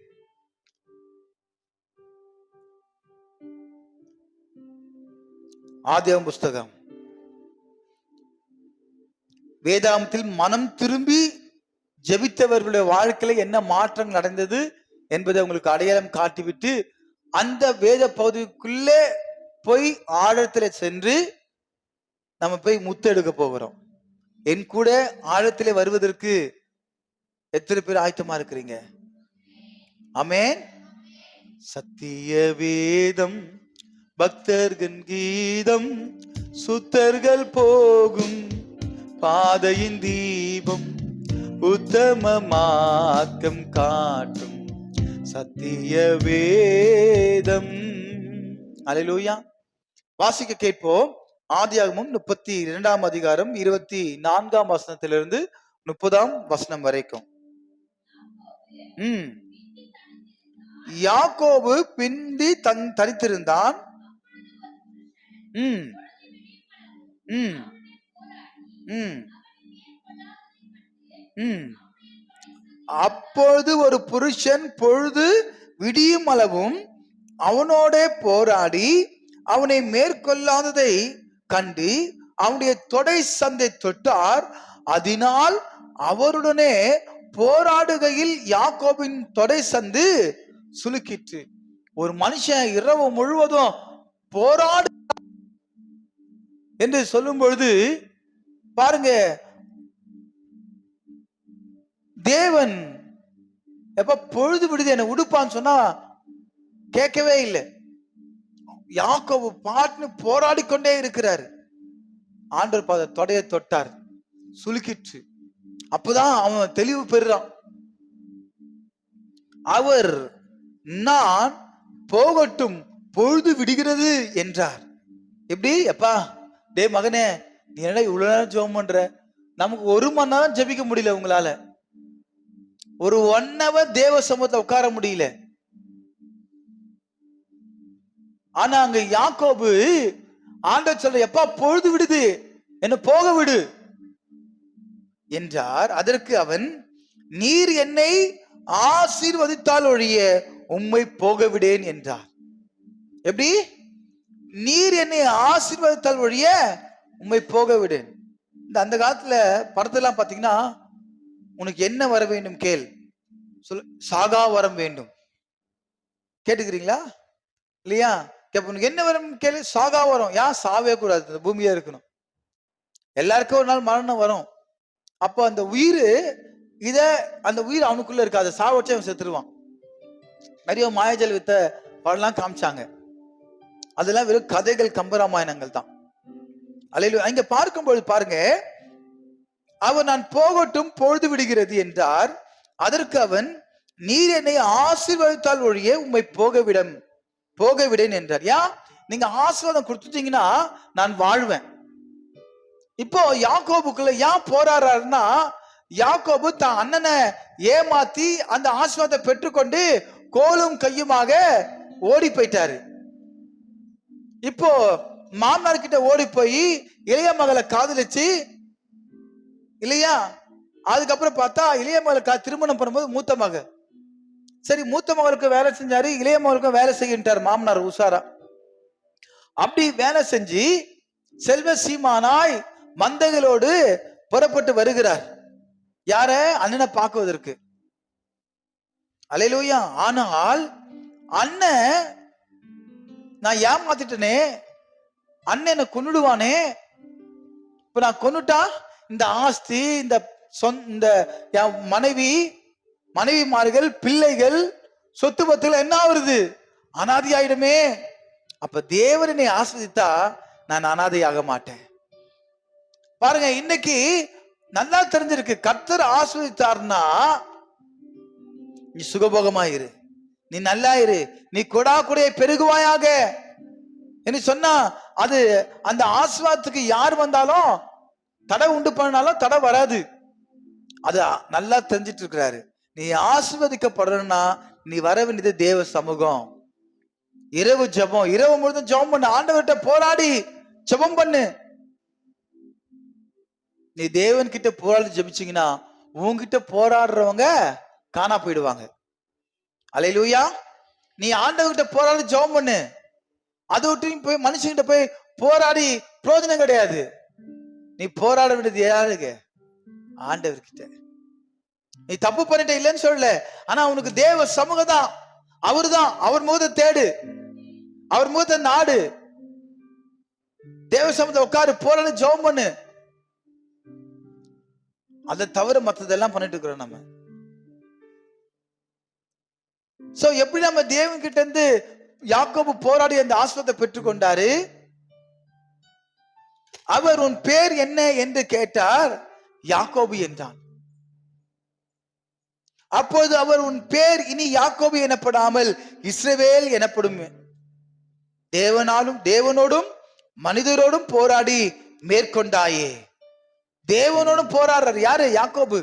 ஆதியாகமம் புஸ்தகம், வேதாகமத்தில் மனம் திரும்பி ஜெபித்தவர்களுடைய வாழ்க்கையில என்ன மாற்றம் நடந்தது என்பதை உங்களுக்கு அடையாளம் காட்டிவிட்டு அந்த வேத பகுதிக்குள்ளே போய் ஆழத்துல சென்று நம்ம போய் முத்து எடுக்க போகிறோம். என் கூட ஆழத்திலே வருவதற்கு எத்தனை பேர் ஆயத்தமா இருக்கிறீங்க? ஆமென். சத்திய வேதம், பக்தர்கள் கீதம், சுத்தர்கள் போகும் பாதையின் தீபம், உத்தம மார்க்கம் காட்டும் சத்திய வேதம். அல்லேலூயா. வாசிக்க கேட்போம். ஆதியாகமம் 32ஆம் அதிகாரம் 24ஆம் வசனத்திலிருந்து 30ஆம் வசனம் வரைக்கும். யாக்கோபு பிந்தி தனித்திருந்தான். அப்பொழுது ஒரு புருஷன் பொழுது விடியும் அளவும் அவனோட போராடி அவனை மேற்கொள்ளாததை கண்டு அவனுடைய தொடை சந்தை தொட்டார். அதனால் அவருடனே போராடுகையில் யாக்கோபின் தொடை சந்து சுலுக்கிற்று. ஒரு மனுஷன் இரவு முழுவதும் போராடு என்று சொல்லும் பொழுது பாருங்க, தேவன் எப்ப பொழுது விடுது என்ன உடுப்பான்னு சொன்னா கேட்கவே இல்லை. யாக்கோபு பாட்டு போராடி கொண்டே இருக்கிறார். ஆண்டவர் தொடைய தொட்டார், சுலுக்கிற்று. அப்பதான் அவன் தெளிவு பெறுறான். அவர் நான் போகட்டும், பொழுது விடுகிறது என்றார். எப்படி? எப்பா, டே மகனே, நீ என்ன இவ்வளவு நேரம் ஜெபம் பண்ற? நமக்கு 1 மணி நேரம் ஜெபிக்க முடியல, உங்களால ஒரு 1 hour தேவ சமூகத்துல உட்கார முடியல. ஆனா அங்க யாக்கோபு ஆண்டவர் சொல்ற, எப்பா பொழுது விடுது, என்ன போக விடு என்றார். அதற்கு அவன், நீர் என்னை ஆசீர்வதித்தால் ஒழிய உம்மை போக விடேன் என்றார். எப்படி? நீர் என்னை ஆசீர்வதித்தால் ஒழிய உம்மை போக விடேன். அந்த காலத்துல படத்தெல்லாம் பாத்தீங்கன்னா, உனக்கு என்ன வர வேண்டும் கேள், சொல்லு, சாகா வரம் வேண்டும். கேட்டுக்கிறீங்களா இல்லையா? உனக்கு என்ன வரும் கேளு, சாகா வரும். சாவே கூடாது, இந்த பூமியா இருக்கணும். எல்லாருக்கும் ஒரு நாள் மரணம் வரும். அப்போ அந்த உயிர் அந்த உயிர் அவனுக்குள்ள இருக்காது, சாவச்சே அவன் செத்துருவான். நிறைய மாயாஜல் வித்த படம்லாம் காமிச்சாங்க. அதெல்லாம் வெறும் கதைகள், கம்பராமாயணங்கள் தான். அல்லேலூயா. இங்க பார்க்கும்போது பாருங்க, அவர் நான் போகட்டும் பொழுது விடுகிறது என்றார். அதற்கு அவன், நீர் என்னை ஆசீர்வதித்தால் ஒழிய உம்மை போகவிடேன் என்றார். நீங்க ஆசீர்வாதம் கொடுத்துட்டீங்கன்னா நான் வாழ்வேன். இப்போ யாக்கோபுக்குள்ள போராடுறாருன்னா, யாக்கோபு தான் அண்ணனை ஏமாத்தி அந்த ஆசீர்வாதத்தை பெற்றுக்கொண்டு கோலும் கையுமாக ஓடி போயிட்டாரு. இப்போ மாமனார் கிட்ட ஓடி போய் இளைய மகளை காதலிச்சு இல்லையா, அதுக்கப்புறம் பார்த்தா இளைய மகளை திருமணம் பண்ணும்போது மூத்த மக, சரி மூத்த மகளுக்கு வேலை செஞ்சாரு, இளைய மகளுக்கும் வேலை செய்கின்றார் மாமனார் உஷாரா. அப்படி வேலை செஞ்சு செல்வ சீமானாய் மந்தைகளோடு புறப்பட்டு வருகிறார். யார? அண்ணனை பார்க்குவதற்கு. அல்லேலூயா. ஆனால் அண்ணன், நான் ஏமாத்திட்டனே, அண்ணன் என்ன கொன்னுடுவானே, இப்ப நான் கொன்னுட்டா இந்த ஆஸ்தி, இந்த மனைவிமார்கள், பிள்ளைகள், சொத்து பத்துகள் என்ன ஆகுறது? அனாதி ஆயிடுமே. அப்ப தேவனை ஆஸ்வதித்தா நான் அனாதையாக மாட்டேன். பாருங்க, இன்னைக்கு நல்லா தெரிஞ்சிருக்கு, கர்த்தர் ஆஸ்வதித்தார்னா நீ சுகபோகமாயிரு, நீ நல்லா இரு, நீ கொடா கொடையை பெருகுவாயாக என்று சொன்னா, அது அந்த ஆசீர்வாதத்துக்கு யார் வந்தாலும் தடை உண்டு பண்ணாலும் தடை வராது. அது நல்லா தெரிஞ்சிட்டு இருக்கிறாரு. நீ ஆசீர்வதிக்கப்படுறன்னா நீ வர வேண்டியது தேவ சமூகம். இரவு ஜெபம், இரவு முழுதும் ஜெபம் பண்ணு, ஆண்டவர்கிட்ட போராடி ஜெபம் பண்ணு. நீ தேவன் கிட்ட போராடி ஜெபிச்சீங்கன்னா உன்கிட்ட போராடுறவங்க காணா போயிடுவாங்க. அல்லேலூயா. நீ ஆண்டவர்கிட்ட போராடி ஜெபம் பண்ணு. அது விட்டு போய் மனுஷங்கிட்ட போய் போராடி பிரயோஜனம் கிடையாது. நீ போராட வேண்டியது யாருக்கு? ஆண்டவர்கிட்ட. நீ தப்பு பண்ணிட்ட இல்லைன்னு சொல்லல, ஆனா உனக்கு தேவ சமூகம் தான், அவரு தான். அவர் முகத்தை தேடு, அவர் முகத்தை நாடு, தேவ சமூகத்தை உட்காரு, போராடி ஜெபம் பண்ணு. அதை தவிர மற்றதெல்லாம் பண்ணிட்டு இருக்கிறோம் நம்ம. சோ எப்படி நம்ம தேவன் கிட்ட இருந்து யாக்கோபு போராடி அந்த ஆசீர்வாதத்தை பெற்றுக்கொண்டாரு. அவர் உன் பேர் என்ன என்று கேட்டார். யாக்கோபு என்றான். அப்போது அவர், உன் பேர் இனி யாக்கோபு எனப்படாமல் இஸ்ரவேல் எனப்படும், தேவனோடும் மனிதரோடும் போராடி மேற்கொண்டாயே. தேவனோடும் போராடுறார் யாரு? யாக்கோபு.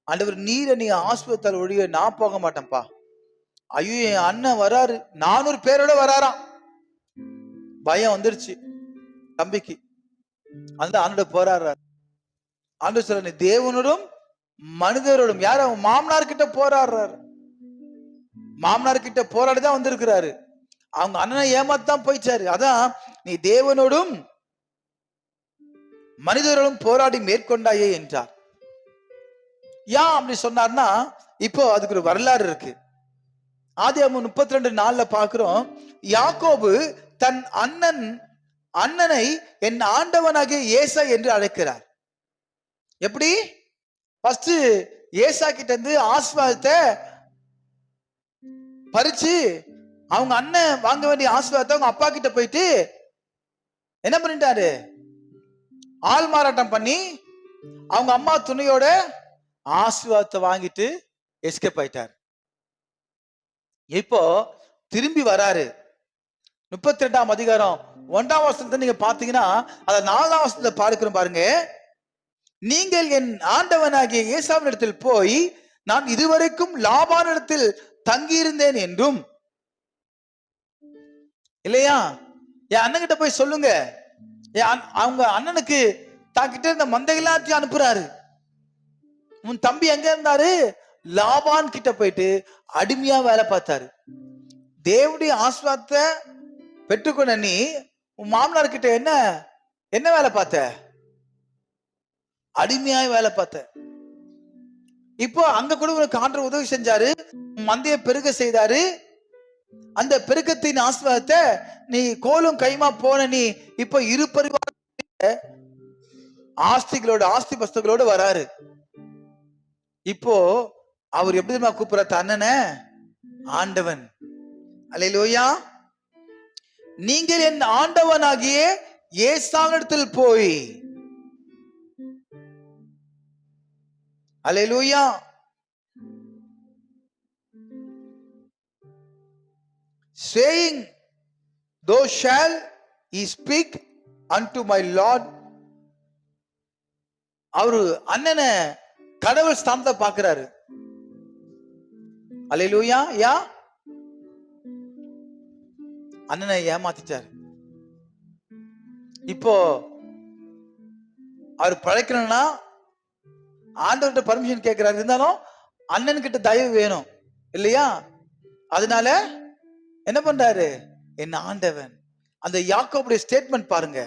ஆண்டவர், நீர் நீ ஆஸ்பத்திரி ஒழிய நான் போக மாட்டேன்ப்பா. ஐயோ, என் அண்ணன் வராரு, 400 பேரோட வராராம். பயம் வந்துருச்சு தம்பிக்கு. அந்த ஆண்டோட போராடுறார். ஆண்டவர் சொல்ற, நீ தேவனோடும் மனிதரோடும், யார? மாமனார் கிட்ட போராடுறாரு. மாமனார் கிட்ட போராடிதான் வந்திருக்கிறாரு. அவங்க அண்ணனை ஏமாத்தான் போயிச்சாரு. அதான் நீ தேவனோடும் மனிதரோடும் போராடி மேற்கொண்டாயே என்றார். அப்படி சொன்னார்னா, இப்போ அதுக்கு ஒரு வரலாறு இருக்கு. ஆதியாகமம் 32:4 பாக்குறோம். யாக்கோபு தன் அண்ணனை என் ஆண்டவனாகிய ஏசா என்று அழைக்கிறார். எப்படி? ஃபர்ஸ்ட் ஏசா கிட்ட இருந்து ஆசீர்வாதத்தை பறிச்சு அவங்க அண்ணன் வாங்க வேண்டிய ஆசீர்வாதத்தை அவங்க அப்பா கிட்ட போயிட்டு என்ன பண்ணிட்டாரு? ஆள் மாறாட்டம் பண்ணி அவங்க அம்மா துணையோட ஆசீர்வாதத்தை வாங்கிட்டு எஸ்கேப் ஆயிட்டார். இப்போ திரும்பி வராரு. 32ஆம் அதிகாரம் 1ஆம் வசனத்தை நீங்க பாத்தீங்கன்னா, அத 4ஆம் வசனத்துல பார்க்கிறோம் பாருங்க. நீங்கள் என் ஆண்டவனாகிய ஏசாவின் இடத்தில் போய், நான் இதுவரைக்கும் லாபான் இடத்தில் தங்கியிருந்தேன் என்றும், இல்லையா, என் அண்ணன் கிட்ட போய் சொல்லுங்க. அவங்க அண்ணனுக்கு தாக்கிட்ட இந்த மந்தை எல்லாத்தையும் அனுப்புறாரு. உன் தம்பி எங்க இருந்தாரு? லாபான் கிட்ட போயிட்டு அடிமையா வேலை பார்த்தாரு. தேவனுடைய ஆசீர்வாதத்தை பெற்றுக்கொண்ட நீ உன் மாமனார் கிட்ட என்ன வேலை பார்த்த? அடிமையாய் வேலை பார்த்த. இப்போ அங்க கூட உனக்கு ஆண்டவர் உதவி செஞ்சாரு, மந்தைய பெருக செய்தாரு. அந்த பெருக்கத்தின் ஆசீர்வாதத்தை நீ கோலும் கைமா போன நீ இப்ப இரு பரிவார ஆஸ்திகளோட ஆஸ்தி பஸ்தங்களோட வராரு. இப்போ அவர் எப்படி கூப்பிடுற அண்ணன ஆண்டவன். அல்லேலூயா. நீங்கள் என் ஆண்டவனாகிய ஏசாவினிடத்தில் போய், அல்லேலூயா, saying, thou shall he speak unto my Lord. அவரு அண்ணனை கடவுள் ஸ்தானத்தை பார்க்கிறாரு. அல்லேலூயா. யா, அண்ணனை ஏமாத்திட்டாரு. இப்போ அவர் பழைக்கணும்னா ஆண்டவர்கிட்ட பர்மிஷன் கேட்கிறாரு. இருந்தாலும் அண்ணன் கிட்ட தயவு வேணும் இல்லையா? அதனால என்ன பண்றாரு? என் ஆண்டவன். அந்த யாக்கோபுடைய ஸ்டேட்மெண்ட் பாருங்க,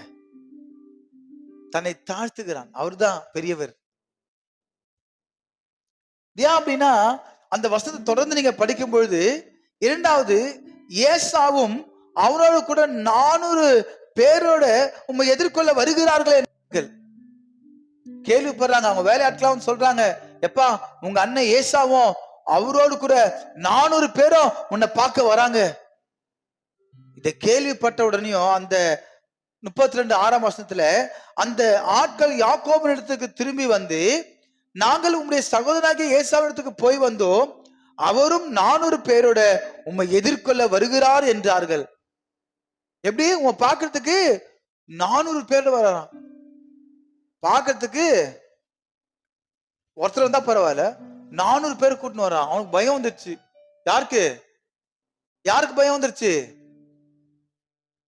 தன்னை தாழ்த்துகிறான். அவர்தான் பெரியவர். ஏன் அப்படின்னா அந்த வசனத்தை தொடர்ந்து நீங்க படிக்கும் பொழுது, இரண்டாவது ஏசாவும் அவரோட கூட 400 பேரோட உம்மை எதிர்கொள்ள வருகிறார்கள். கேள்விப்படுறாங்க. அவங்க வேலையாட்களாவும் சொல்றாங்க, எப்பா உங்க அண்ணன் ஏசாவும் அவரோடு கூட 400 பேரும் உன்னை பார்க்க வராங்க. இதை கேள்விப்பட்ட உடனேயும் அந்த 32 வசனத்துல அந்த ஆட்கள் யாக்கோபின் இடத்துக்கு திரும்பி வந்து, நாங்கள் உம்முடைய சகோதரனாகிய ஏசாவின் இடத்துக்கு போய் வந்தோம், அவரும் 400 பேரோட உம்மை எதிர்கொள்ள வருகிறார் என்றார்கள். எப்படி உங்க பாக்குறதுக்கு 400 பேர் வரான். பாக்குறதுக்கு ஒருத்தர் வந்தா பரவாயில்ல, 400 பேர் கூட்டின்னு வரான். அவனுக்கு பயம் வந்துருச்சு. யாருக்கு யாருக்கு பயம் வந்துருச்சு?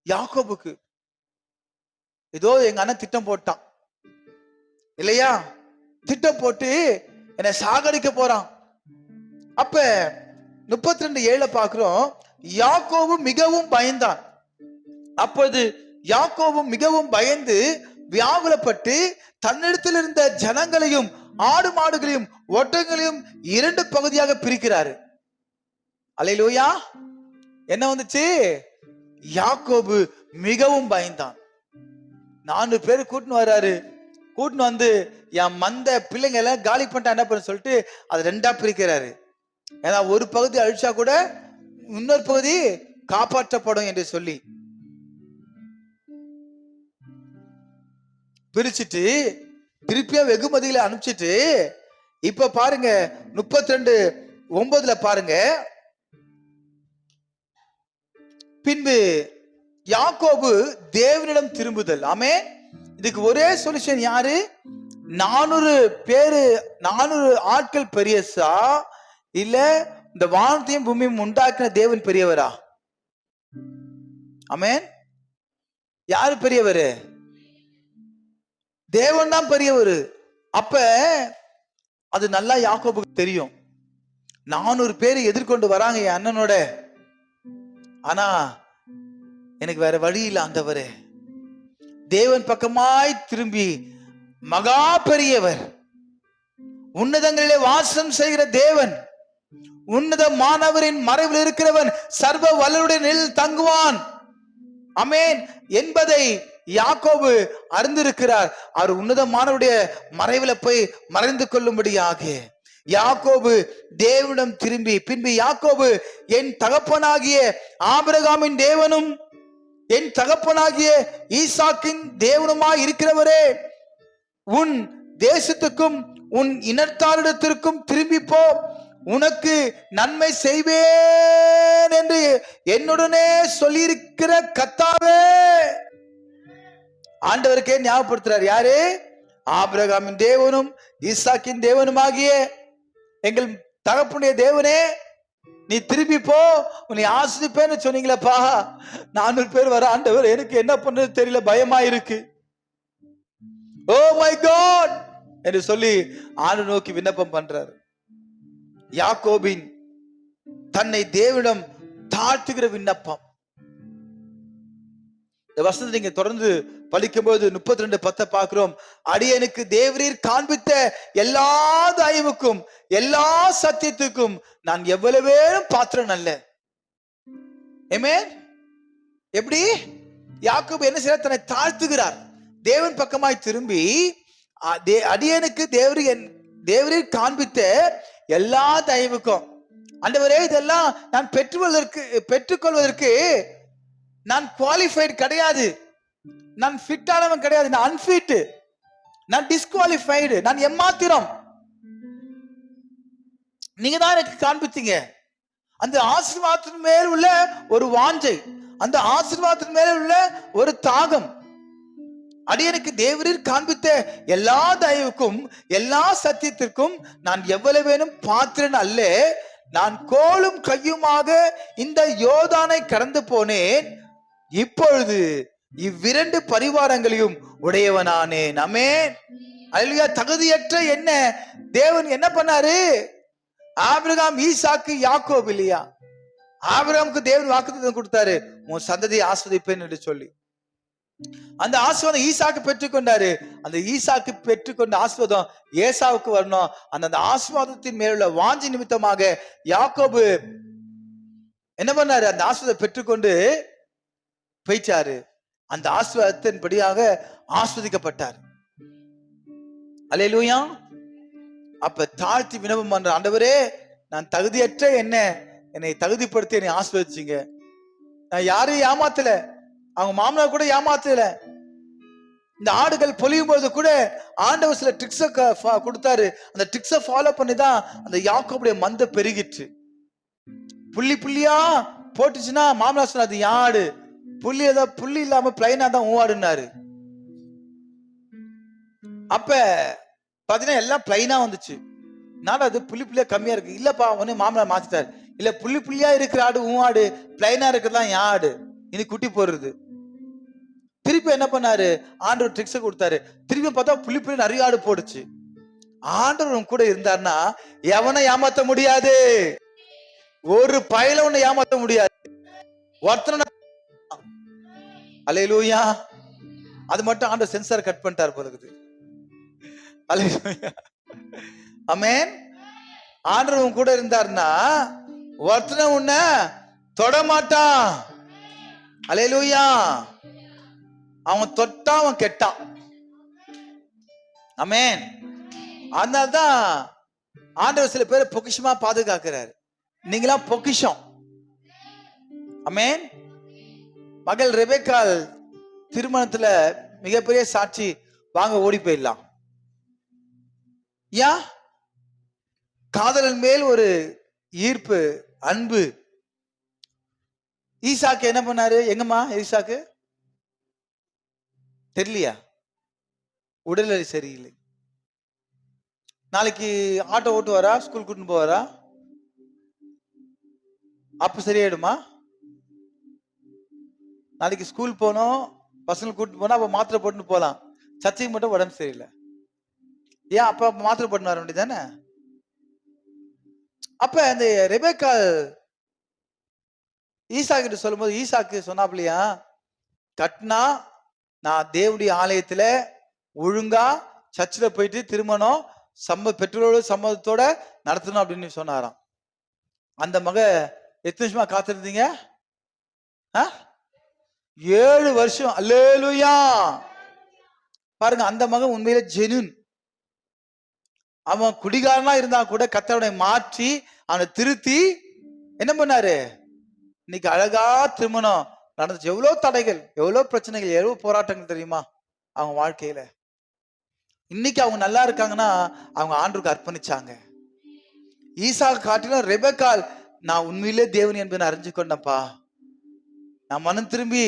யாக்கோபுக்கு. ஏதோ எங்க அண்ணன் திட்டம் போட்டான் இல்லையா? திட்டம் போட்டு என்னை சாகடிக்க போறான். அப்ப 32:7 பாக்குறோம், யாக்கோபு மிகவும் பயந்தான். அப்போது யாக்கோபு மிகவும் பயந்து வியாகுலப்பட்டு தன்னிடத்தில் இருந்த ஜனங்களையும் ஆடு மாடுகளையும் ஒட்டங்களையும் 2 பகுதியாக பிரிக்கிறாரு. அல்லேலூயா. என்ன வந்துச்சு? யாக்கோபு மிகவும் பயந்தான். 400 பேர் கூட்டின்னு வர்றாரு. கூட்டின்னு வந்து என் மந்த பிள்ளைங்க எல்லாம் காலி பண்ணிட்டா என்ன பண்ண சொல்லிட்டு அதை 2ஆ பிரிக்கிறாரு. ஏன்னா ஒரு பகுதி அழிச்சா கூட இன்னொரு பகுதி காப்பாற்றப்படும் என்று சொல்லி பிரிச்சுட்டு திருப்பியா வெகுமதிகளை அனுப்பிச்சிட்டு, இப்ப பாருங்க 32:9 பாருங்க, பின்பு யாக்கோபு தேவனிடம் திரும்புதல். ஆமென். இதுக்கு ஒரே சொல்யூஷன் யாரு? 400 பேரு 400 ஆட்கள் பெரியசா, இல்ல இந்த வானத்தையும் பூமியும் உண்டாக்கின தேவன் பெரியவரா? ஆமென். யாரு பெரியவரு? தேவன் தான் பெரியவர். அப்ப அது நல்லா யாக்கோபுக்கு தெரியும். 400 பேர் எதிர்கொண்டு வராங்க என் அண்ணனோட. ஆனா எனக்கு வேற வழி இல்லை ஆண்டவரே. தேவன் பக்கமாய் திரும்பி, மகா பெரியவர், உன்னதங்களிலே வாசம் செய்கிற தேவன், உன்னத மாணவரின் மறைவில் இருக்கிறவன், சர்வ வல்லவருடைய நிழலில் தங்குவான். ஆமென் என்பதை யாக்கோபு அறிந்திருக்கிறார். அவர் உன்னதமானவருடைய மறைவில போய் மறைந்து கொள்ளும்படியாக யாக்கோபு தேவனிடம் திரும்பி, பின்பு யாக்கோபு என் தகப்பனாகிய ஆபிரகாமின் தேவனும் என் தகப்பனாகிய ஈசாக்கின் தேவனுமாய் இருக்கிறவரே, உன் தேசத்துக்கும் உன் இனத்தாரிடத்திற்கும் திரும்பி போ, உனக்கு நன்மை செய்வேன் என்று என்னுடனே சொல்லியிருக்கிற கர்த்தாவே. ஆண்டவருக்கே ஞாபகப்படுத்துறார். யாரு? ஆபிரகாமின் தேவனும் ஈசாக்கின் தேவனுமாகிய எங்கள் தகப்பனுடைய தேவனே, நீ திரும்பி போ, உன்னை ஆசிரிப்பேன்னு சொன்னீங்களப்பா. 400 பேர் வர ஆண்டவர், எனக்கு என்ன பண்றது தெரியல, பயமா இருக்கு, ஓ மை காட் என்று சொல்லி ஆண்டு நோக்கி விண்ணப்பம் பண்றாரு. யாக்கோபின் தன்னை தேவனிடம் தாழ்த்துகிற விண்ணப்பம். இந்த வசனத்தை நீங்க தொடர்ந்து படிக்கும்போது 32:10 பார்க்கிறோம். அடியனுக்கு தேவரீர் காண்பித்த எல்லா தயவுக்கும் எல்லா சத்தியத்துக்கும் நான் எவ்வளவேனும் பாத்திரம் அல்ல. ஆமென். எப்படி யாக்கோபு என்ன செய்யறார்? தன்னை தாழ்த்துகிறார். தேவன் பக்கமாய் திரும்பி அடியனுக்கு தேவரீர் காண்பித்த எல்லா தயவுக்கும், ஆண்டவரே இதெல்லாம் நான் பெற்றுக்கொள்வதற்கு நான் குவாலிஃபைடு கிடையாது, நான் ஃபிட் ஆனவன் கிடையாது, நான் அன்ஃபிட், நான் டிஸ்குவாலிஃபைடு, நான் எம்மாத்திரம். நீங்க தான் எனக்கு காண்பித்தீங்க. அந்த ஆசீர்வாதத்தின் மேல் உள்ள ஒரு வாஞ்சை, அந்த ஆசீர்வாதத்தின் மேல் உள்ள ஒரு தாகம், அடியனுக்கு தேவரீர் காண்பித்த எல்லா தயவுக்கும் எல்லா சத்தியத்திற்கும் நான் எவ்வளவேனும் பாத்திரன் அல்ல. நான் கோலும் கையுமாக இந்த யோர்தானை கடந்து போனேன், இப்பொழுது இவ்விரண்டு பரிவாரங்களையும் உடையவனானேன். ஆமென். அல்லேலூயா. தகுதியற்ற என்ன தேவன் என்ன பண்ணாரு? ஆபிரகாம், ஈசாக்கு, யாக்கோபு இல்லையா? ஆபிரகாமுக்கு தேவன் வாக்குத்தத்தம் கொடுத்தாரு, உன் சந்ததியை ஆஸ்வதிப்பேன் என்று சொல்லி. அந்த ஆசீர்வாதம் ஈசாக்கு பெற்றுக்கொண்டாரு. அந்த ஈசாக்கு பெற்றுக்கொண்ட ஆசீர்வாதம் ஏசாவுக்கு வரணும். அந்த ஆசீர்வாதத்தின் மேலுள்ள வாஞ்சி நிமித்தமாக யாக்கோபு என்ன பண்ணாரு? அந்த ஆசீர்வாதத்தை பெற்றுக்கொண்டு போயிச்சாரு. அந்த ஆசீர்வாதத்தின் படியாக ஆஸ்வதிக்கப்பட்டார். அல்லேலூயா. அப்ப தாழ்த்தி வினவம் பண்ற, ஆண்டவரே நான் தகுதியற்ற என்னை தகுதிப்படுத்தி என்னை ஆசீர்வதிச்சீங்க. நான் யாரையும் ஏமாத்தல, அவங்க மாமனார் கூட ஏமாத்தல. இந்த ஆடுகள் பொழியும் பொழுது கூட ஆண்டவர் சில ட்ரிக்ஸ கொடுத்தாரு. அந்த ட்ரிக்ஸ ஃபாலோ பண்ணிதான் அந்த யாக்கோபுடைய மந்த பெருகிற்று. புள்ளி புள்ளியா போட்டுச்சுன்னா மாமனார் சொன்னார், அது யாடு, புள்ளி இல்லாம பிளைனா தான் ஊவாடுனாரு. அப்ப பாத்தீங்கன்னா எல்லாம் பிளைனா வந்துச்சு. நாடா அது புள்ளியா கம்மியா இருக்கு. இல்லப்பா ஒன்னு மாமனார் மாத்திட்டாரு. இல்ல புள்ளியா இருக்கிற ஆடு ஊவாடு, பிளைனா இருக்கிறதான் என் ஆடு, இனி குட்டி போடுறது. திருப்பி என்ன பண்ணாரு? ஆண்டவர் ட்ரிக்ஸ் கொடுத்தாரு. திருப்பி பார்த்தா புள்ளி நிறைய ஆடு போடுச்சு. ஆண்டவர் கூட இருந்தாருன்னா எவனை ஏமாத்த முடியாது, ஒரு பயல ஒண்ணு ஏமாத்த முடியாது. ஒருத்தன அல்லேலூயா. அது மட்டும் ஆண்டவர் சென்சார் கட் பண்ணிட்டார் போல இருக்குது. அல்லேலூயா. ஆமென். ஆண்டவர் கூட இருந்தாருன்னா ஒருத்தன உன்ன தொட மாட்டான். அல்லேலூயா. அவன் தொட்டா அவன் கெட்டான். ஆமென். அதனால்தான் ஆண்டவர் சில பேரை பொக்கிஷமா பாதுகாக்கிறாரு. நீங்களா பொக்கிஷம். ஆமென். மகள் ரெபெக்காள் திருமணத்துல மிகப்பெரிய சாட்சி. வாங்க ஓடி போயிடலாம். யா காதலன் மேல் ஒரு ஈர்ப்பு, அன்பு. ஈசாக்கு என்ன பண்ணாரு? எங்கம்மா ஈசாக்கு தெரியலையா? உடல்நிலை சரியில்லை. நாளைக்கு ஆட்டோ ஓட்டுவாரா, ஸ்கூல் கூட்டின்னு போவாரா? அப்ப சரியாயிடுமா? நாளைக்கு ஸ்கூல் போனோம், பசங்க கூட்டிட்டு போனா அப்ப மாத்திரை போட்டுன்னு போலாம். சர்ச்சைக்கு மட்டும் உடம்பு சரியில்லை. ஏன் அப்ப மாத்திரை போட்டுன்னு வர வேண்டியதானே? அப்ப அந்த ரெபெக்காள் ஈசாக்கிட்ட சொல்லும் போது ஈசாக்கு சொன்னாப்லையா, கட்டினா நான் தேவனுடைய ஆலயத்துல ஒழுங்கா சர்ச்சில் போயிட்டு திருமணம் பெற்றோரோட சம்மதத்தோட நடத்தணும் அப்படின்னு சொன்னாராம். அந்த மக எத்தனை வருஷமா காத்திருந்தீங்க? 7 வருஷம். அல்லேலூயா. பாருங்க, அந்த மகன் உண்மையில ஜெனுன். அவன் குடிகாரனா இருந்தா கூட கர்த்தரை மாற்றி அவனை திருத்தி என்ன பண்ணாரு? இன்னைக்கு அழகா திருமணம் நடந்துச்சு. எவ்வளவு தடைகள், எவ்வளவு பிரச்சனைகள், எவ்வளவு போராட்டங்கள் தெரியுமா அவங்க வாழ்க்கையில. இன்னைக்கு அவங்க நல்லா இருக்காங்கன்னா அவங்க ஆண்டவருக்கு அர்ப்பணிச்சாங்க. ஈசாக்கு காட்டிலும் ரெபெக்காள், நான் உண்மையிலே தேவன் என்பதை அறிஞ்சு கொண்டப்பா, நான் மனம் திரும்பி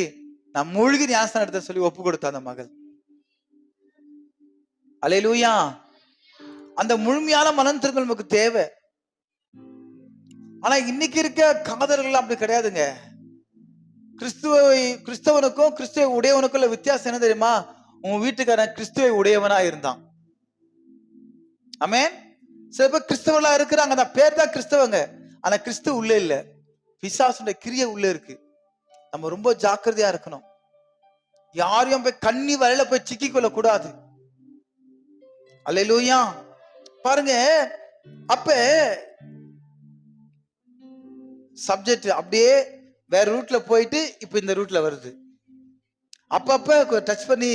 நான் மூழ்கி ஞானஸ்தானம் எடுத்த சொல்லி ஒப்பு கொடுத்த அந்த மகள். அல்லேலூயா. அந்த முழுமையான மனம் திரும்பல் நமக்கு தேவை. ஆனா இன்னைக்கு இருக்க காதல்கள் அப்படி கிடையாதுங்க. கிறிஸ்தவனுக்கும் கிறிஸ்துவ உடையவனுக்குள்ள வித்தியாசம் என்ன தெரியுமா? உன் வீட்டுக்காரன் கிறிஸ்துவ உடையவனா இருந்தான். ஆமென். சில பேர் கிறிஸ்தவர்களா இருக்கிறாங்க, அந்த பேர் தான் கிறிஸ்தவங்க, ஆனா கிறிஸ்து உள்ள இல்ல. பிசாசுடைய கிரியை உள்ள இருக்கு. நம்ம ரொம்ப ஜாக்கிரதையா இருக்கணும். யாரையும் போய் கண்ணி வலையில போய் சிக்கி கொள்ள கூடாது. அல்லேலூயா. பாருங்க, அப்ப சப்ஜெக்ட் அப்படியே வேற ரூட்ல போயிட்டு இப்ப இந்த ரூட்ல வருது. அப்பப்ப டச் பண்ணி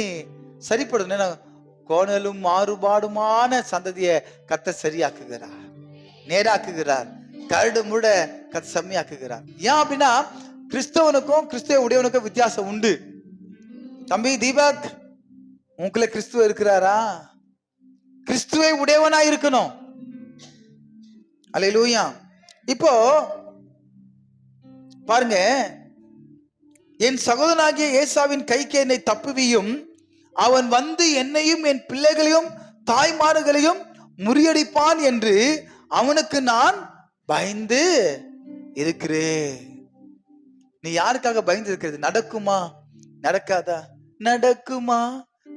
சரிப்படுது. கோணலும் மாறுபாடுமான சந்ததியை கத்த சரியாக்குகிறார், நேராக்குகிறார். கரடு முட கத்த செம்மையாக்குகிறார். ஏன் அப்படின்னா கிறிஸ்தவனுக்கும் கிறிஸ்தவ உடையவனுக்கும் வித்தியாசம் உண்டு. தம்பி தீபக், உங்களை கிறிஸ்துவ இருக்கிறாரா? கிறிஸ்துவை உடையவனா இருக்கணும். அல்லேலூயா. இப்போ பாருங்க, என் சகோதரனாகிய ஏசாவின் கைக்கு என்னை தப்புவியும், அவன் வந்து என்னையும் என் பிள்ளைகளையும் தாய்மார்களையும் முறியடிப்பான் என்று அவனுக்கு நான் பயந்து இருக்கிறேன். நீ யாருக்காக பயந்து இருக்கிறது? நடக்குமா நடக்காதா? நடக்குமா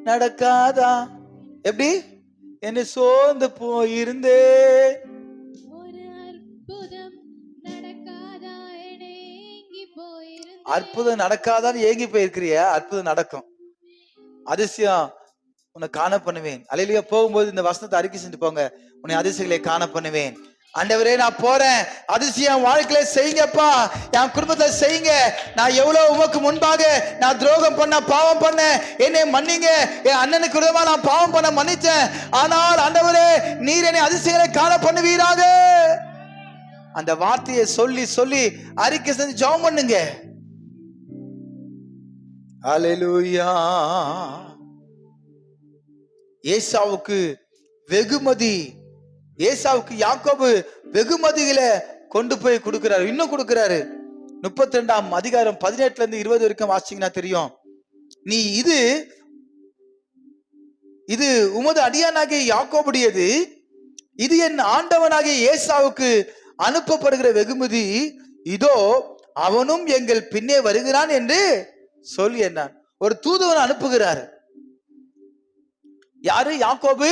நடக்காதா? எப்படி? என்னை சோர்ந்து போயிருந்தே, அற்புதம் நடக்காதான்னு ஏங்கி போயிருக்கிறிய, அற்புதம் நடக்கும். அதிசயம் உன்னை காண பண்ணுவேன். அல்லேலூயா. போகும்போது இந்த வசனத்தை அறிக்கை செஞ்சு போங்க. உன்னை அதிசயங்களை காண பண்ணுவேன். ஆண்டவரே, நான் போறேன், அதிசயம் வாழ்க்கையில செய்யுங்கப்பா, என் குடும்பத்தை செய்யுங்க. நான் எவ்வளவு உமக்கு முன்பாக நான் துரோகம் பண்ண, பாவம் பண்ண, என்னை மன்னிங்க. என் அண்ணனுக்கு விரோதமா நான் பாவம் பண்ண மன்னிச்சேன். ஆனால் ஆண்டவரே, நீர் என்னை அதிசயங்களை காண பண்ணுவீராக. அந்த வார்த்தையை சொல்லி சொல்லி அறிக்கை செஞ்சு ஜெபம் பண்ணுங்க. அல்லேலூயா. ஏசாவுக்கு வெகுமதி, ஏசாவுக்கு யாக்கோபு வெகுமதிகளை கொண்டு போய் கொடுக்கிறாரு, இன்னும் கொடுக்கிறாரு. 32ஆம் அதிகாரம் 18 இருந்து 20 வரைக்கும் வாசிச்சீங்கன்னா தெரியும். நீ இது உமது அடியானாகிய யாக்கோபுடையது, இது என் ஆண்டவனாகிய ஏசாவுக்கு அனுப்பப்படுகிற வெகுமதி, இதோ அவனும் எங்கள் பின்னே வருகிறான் என்று சொல்லி என்னான். ஒரு தூதுவன் அனுப்புகிறாரு. யாரு? யாக்கோபு.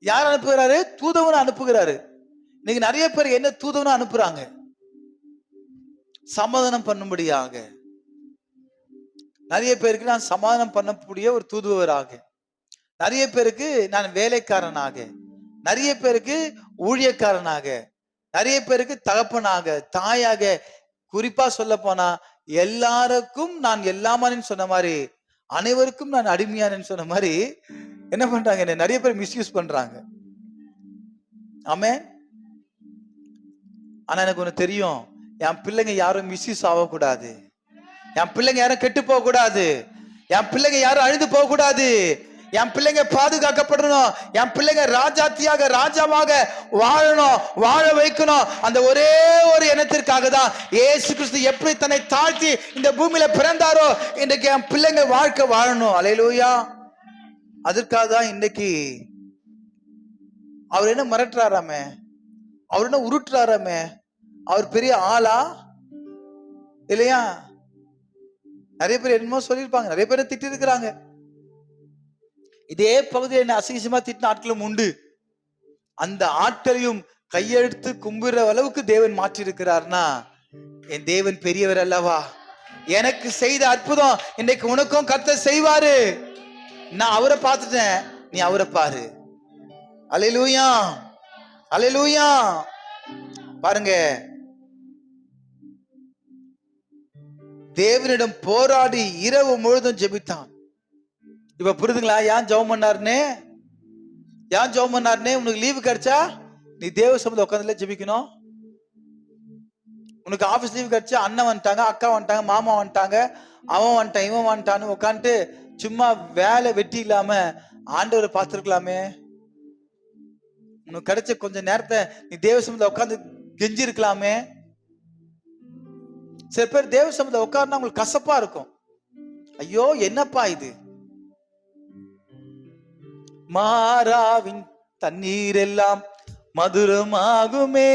யார் அனுப்புகிறாரு? தூதுவன் அனுப்புகிறாரு. இன்னைக்கு நிறைய பேர் என்ன தூதுவன் அனுப்புறாங்க? சமாதானம் பண்ணும்படியாக. நிறைய பேருக்கு நான் சமாதானம் பண்ணக்கூடிய ஒரு தூதுவராக, நிறைய பேருக்கு நான் வேலைக்காரனாக, நிறைய பேருக்கு ஊழியக்காரனாக, நிறைய பேருக்கு தகப்பனாக, தாயாக, குறிப்பா சொல்ல போனா எல்லாருக்கும் நான் எல்லாமானு சொன்ன மாதிரி, அனைவருக்கும் நான் அடிமையானு சொன்ன மாதிரி என்ன பண்றாங்க? நிறைய பேர் மிஸ்யூஸ் பண்றாங்க. ஆமென். ஆனா எனக்கு ஒண்ணு தெரியும், என் பிள்ளைங்க யாரும் மிஸ்யூஸ் ஆகக்கூடாது, என் பிள்ளைங்க யாரும் கெட்டு போக கூடாது, என் பிள்ளைங்க யாரும் அழுது போக கூடாது, என் பிள்ளைங்க பாதுகாக்கப்படணும், என் பிள்ளைங்க ராஜாத்தியாக ராஜாவாக வாழணும், வாழ வைக்கணும். அந்த ஒரே ஒரு எண்ணத்திற்காக தான் இயேசு கிறிஸ்து எப்படி தன்னை தாழ்த்தி இந்த பூமியில பிறந்தாரோ, இன்றைக்கு என் பிள்ளைங்க வாழ்க்கை வாழணும். அல்லேலூயா. அதற்காக தான் இன்னைக்கு அவர் என்ன மிரட்டுறாராமே, அவர் என்ன உருட்டுறாராமே, அவர் பெரிய ஆளா இல்லையா? நிறைய பேர் என்னமோ சொல்லியிருப்பாங்க, நிறைய பேர் திட்டி இருக்கிறாங்க. இதே பகுதியில் என்ன அசிங்கமா திட்டின ஆட்களும் உண்டு. அந்த ஆட்களையும் கையெடுத்து கும்பிடுற அளவுக்கு தேவன் மாற்றி இருக்கிறார்னா, என் தேவன் பெரியவர் அல்லவா? எனக்கு செய்த அற்புதம் இன்னைக்கு உனக்கும் கர்த்தர் செய்வாரு. நான் அவரை பார்த்துட்டேன், நீ அவரை பாரு. அல்லேலூயா, அல்லேலூயா. பாருங்க, தேவனிடம் போராடி இரவு முழுதும் ஜெபித்தான். இப்ப புரியுதுங்களா ஏன் ஜெபம் பண்ணாருன்னு? ஏன் ஜெபம் பண்ணாருன்னு? உனக்கு லீவு கிடைச்சா நீ தேவ சமூகத்துல உட்காந்துல ஜெபிக்கணும். உனக்கு ஆபீஸ் லீவு கிடைச்சா அண்ணன் வந்துட்டாங்க, அக்கா வந்துட்டாங்க, மாமா வந்துட்டாங்க, அவன் வந்துட்டான், இவன் வந்துட்டான்னு உட்காந்துட்டு சும்மா வேலை வெட்டி இல்லாம ஆண்டவரை பார்த்துருக்கலாமே. உனக்கு கிடைச்ச கொஞ்ச நேரத்தை நீ தேவ சமூகத்துல உட்காந்து கெஞ்சி இருக்கலாமே. சில பேர் தேவ சமூகத்துல உட்கார்னா உங்களுக்கு கசப்பா இருக்கும். ஐயோ என்னப்பா இது, மாறாவின் தண்ணீர் எல்லாம் மதுரமாகுமே,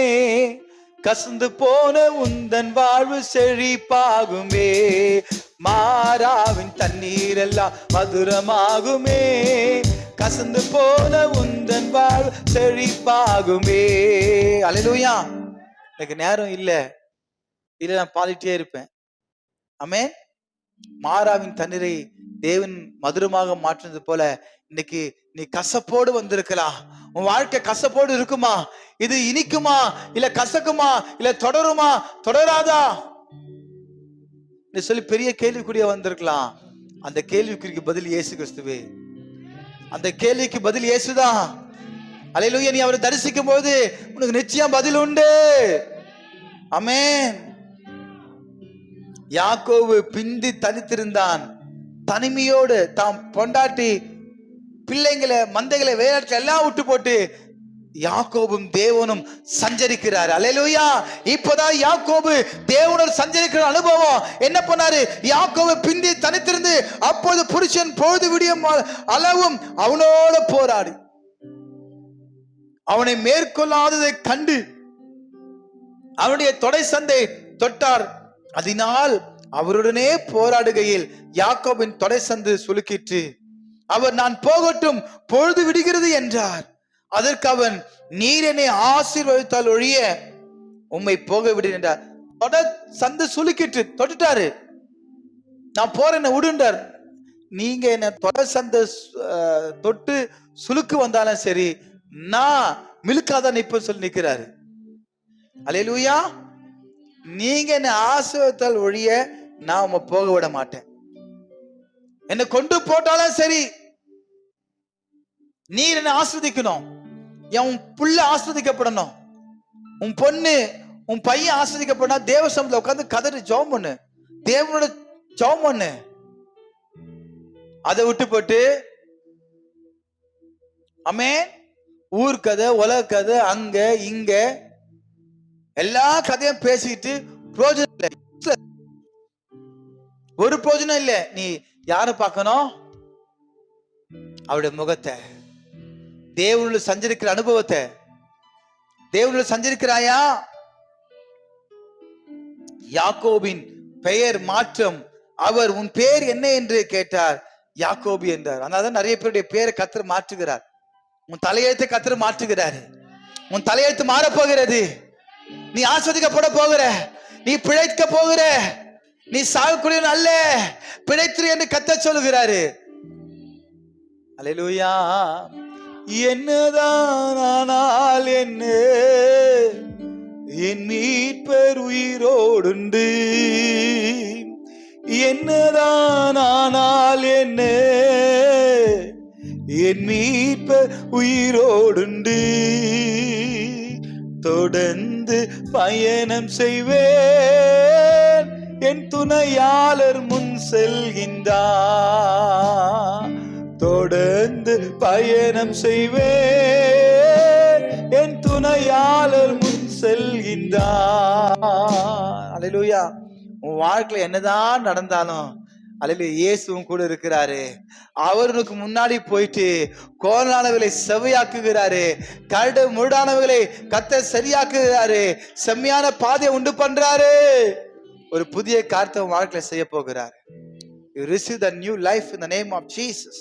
கசந்து போன உந்தன் வாழ்வு செழிப்பாகுமே. மாறாவின் தண்ணீர் எல்லாம் மதுரமாகுமே, கசந்து போன உந்தன் வாழ்வு செழிப்பாகுமே. அல்லேலூயா. எனக்கு நேரம் இல்ல நான் பாடிட்டே இருப்பேன். ஆமென். மாறாவின் தண்ணீரை தேவன் மதுரமாக மாற்றினது போல இன்னைக்கு நீ கசப்போடு வந்திருக்கலாம். உன் வாழ்க்கை கசப்போடு இருக்குமா? இது இனிக்குமா இல்ல கசக்குமா இல்ல தொடருமா தொடராதா சொல்லி பெரிய கேள்விக்குரிய வந்திருக்கலாம். அந்த கேள்விக்குறிக்கு பதில் இயேசு கிறிஸ்துவே. அந்த கேள்விக்கு பதில் இயேசுதான். அல்லேலூயா. நீ அவரை தரிசிக்கும் போது உனக்கு நிச்சயம் பதில் உண்டு. ஆமென். யாக்கோபு பிந்தி தனித்திருந்தான். தனிமையோடு தாம் பொண்டாட்டி பிள்ளைங்களை மந்தைகளை வேலையாட்கள் எல்லாம் விட்டு போட்டு யாக்கோபும் தேவனும் சஞ்சரிக்கிறார். அல்லேலூயா. இப்பதான் யாக்கோபு தேவனோடு சஞ்சரிக்கிற அனுபவம். என்ன பண்ணாரு? யாக்கோபு பிந்தி தனித்திருந்து அப்போது புருஷன் பொழுது விடியும் அளவும் அவனோடு போராடி அவனை மேற்கொள்ளாததை கண்டு அவனுடைய தொடை சந்தை தொட்டார். அதனால் அவருடனே போராடுகையில் யாக்கோபின் தொடை சந்து சுலுக்கிற்று. அவர் நான் போகட்டும், பொழுது விடுகிறது என்றார். அதற்கு அவன், நீர் என்னை ஆசீர்வதித்தால் ஒழிய உம்மை போக விடு என்றார். தொடை சந்து சுலுக்கிட்டு தொட்டுட்டாரு. நான் போறேன் விடுண்டார். நீங்க என்ன தொடை சந்தை தொட்டு சுலுக்கு வந்தாலும் சரி, நான் மிலுக்காதான் நிப்ப சொல்லி நிக்கிறாரு. அல்லேலூயா. நீங்க என்ன ஆசீர்வதித்தால் ஒழிய நான் உம்மை போக விட மாட்டேன். என்னை கொண்டு போட்டாலும் சரி, நீ என்ன ஆஸ்வதிக்கணும். உன் புள்ள ஆஸ்வதிக்கப்படணும். உன் பொண்ணு உன் பையன் ஆஸ்வதிக்கப்படணும். தேவ சமூகத்துல உட்கார்ந்து கதறி ஜெபம் பண்ணு. தேவனோட ஜெபம் பண்ணு. அதை விட்டு போட்டு ஆமென் ஊர் கதை உலக கதை அங்க இங்க எல்லா கதையும் பேசிட்டு பிரயோஜனம் இல்லை. ஒரு பிரயோஜனம் இல்லை. நீ யார பார்க்கணும்? அவருடைய முகத்தை, தேவனுள்ள சஞ்சரிக்கிற அனுபவத்தை. தேவனுள்ள சஞ்சரிக்கிறாயா? யாக்கோபின் பெயர் மாற்றம். அவர் உன் பெயர் என்ன என்று கேட்டார். யாக்கோபு என்றார். அதனால நிறைய பேருடைய பெயரை கர்த்தர் மாற்றுகிறார். உன் தலையெழுத்தை கர்த்தர் மாற்றுகிறார். உன் தலையெழுத்து மாறப்போகிறது. நீ ஆஸ்வதிக்கப்பட போகிற, நீ பிழைக்க போகிற, நீ சாகக்கூடிய அல்ல, பிழைத்திரு என்று கர்த்தர் சொல்லுகிறாரு. அல்லேலூயா. என்னதான் ஆனால் என்ன, என் மீட்பர் உயிரோடுண்டு. என்னதான் ஆனால் என்ன, என் மீட்பர் உயிரோடுண்டு. தொடர்ந்து பயணம் செய்வேன், என் துணையாளர் முன் செல்கின்றார். தொடர்ந்து பயணம் செய்வேன், என் துணையாளர் முன் செல்கின்றார். அல்லேலூயா. உன் வாழ்க்கையில என்னதான் நடந்தாலும் அல்லேலூயா இயேசுவும் கூட இருக்கிறாரு. அவருக்கு முன்னாடி போயிட்டு கோலானவர்களை செவ்வையாக்குகிறாரு. கரடு முரடானவர்களை கர்த்தர் சரியாக்குகிறாரு. செம்மையான பாதையை உண்டு பண்றாரு. ஒரு புதிய காரியத்தை உன் வாழ்க்கையில செய்ய போகிறார். You receive the new life in the name of Jesus.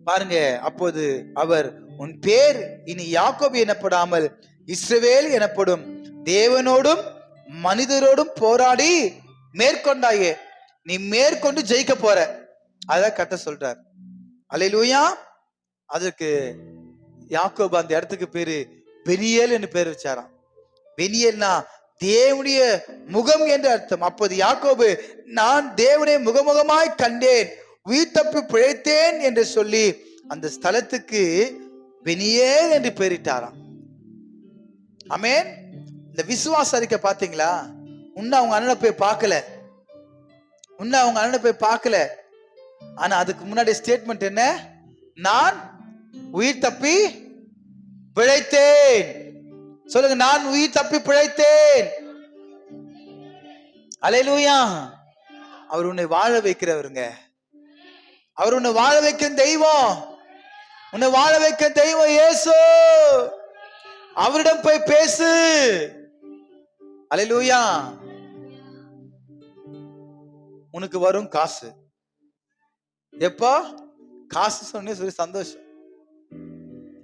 பாருங்க. அப்போது அவர், உன் பேர் இனி யாக்கோபு எனப்படாமல் இஸ்ரவேல் எனப்படும். தேவனோடும் மனிதரோடும் போராடி மேற்கொண்டாயே. நீ மேற்கொண்டு ஜெயிக்க போற. அதான் கர்த்தர் சொல்றார். அல்லேலூயா. அதுக்கு யாக்கோபு அந்த இடத்துக்கு பேரு பெனியேல் என்று பேர் வச்சாராம். பெனியேல்னா தேவனுடைய முகம் என்று அர்த்தம். அப்போது யாக்கோபு, நான் தேவனை முகமுகமாய் கண்டேன், உயிர் தப்பி பிழைத்தேன் என்று சொல்லி அந்த ஸ்தலத்துக்கு பெனியேல் என்று பெயரிட்டாராம். ஆமென். இந்த விசுவாச அறிக்கை பாத்தீங்களா? உன்ன அவங்க அண்ணனை போய் பார்க்கல, உன்ன அவங்க அண்ணனை போய் பார்க்கல. ஆனா அதுக்கு முன்னாடி ஸ்டேட்மெண்ட் என்ன? நான் உயிர் தப்பி பிழைத்தேன். சொல்லுங்க, நான் உயிர் தப்பி பிழைத்தேன். அல்லேலூயா. அவர் உன்னை வாழ வைக்கிறவருங்க. அவர் உன்னை வாழ வைக்கும் தெய்வம். உன்னை வாழ வைக்கும் தெய்வம் இயேசு. அவரிடம் போய் பேசு. அல்லேலூயா. உனக்கு வரும் காசு. எப்போ காசு சொன்னே சொல்லி சந்தோஷம்.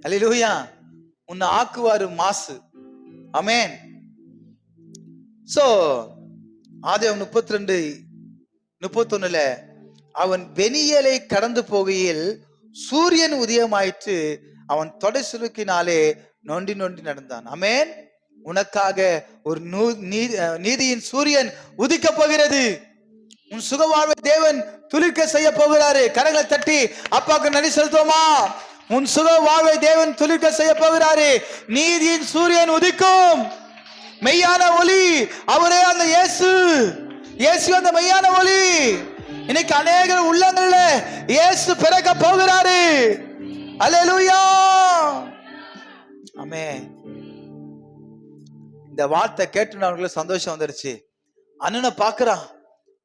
அல்லேலூயா. உன்னை ஆக்குவாரு மாசு. ஆமென். சோ ஆதியாகமம் 32:31 அவன் பெனியேலை கடந்து போகையில் சூரியன் உதயமாயிற்று, அவன் தொடை சுருக்கினாலே நொண்டி நொண்டி நடந்தான். ஆமென். உனக்காக ஒரு நீதியின் சூரியன் உதிக்க போகிறது. உன் சுகவாழ்வை தேவன் துளிர்க்க செய்ய போகிறாரு. கரங்களை தட்டி அப்பாவுக்கு நன்றி செலுத்துவோமா? உன் சுக வாழ்வை தேவன் துளிர்க்க செய்ய போகிறாரு. நீதியின் சூரியன் உதிக்கும். மெய்யான ஒளி அவரே அந்த இயேசு அந்த மெய்யான ஒளி. இன்னைக்கு அநேக உள்ளங்கள்ல இயேசு பிறக்க போகிறாரு. அல்லேலூயா. ஆமென். இந்த வார்த்தை கேட்டு அவங்களுக்கு சந்தோஷம் வந்துருச்சு. அண்ணனை பாக்குறான்.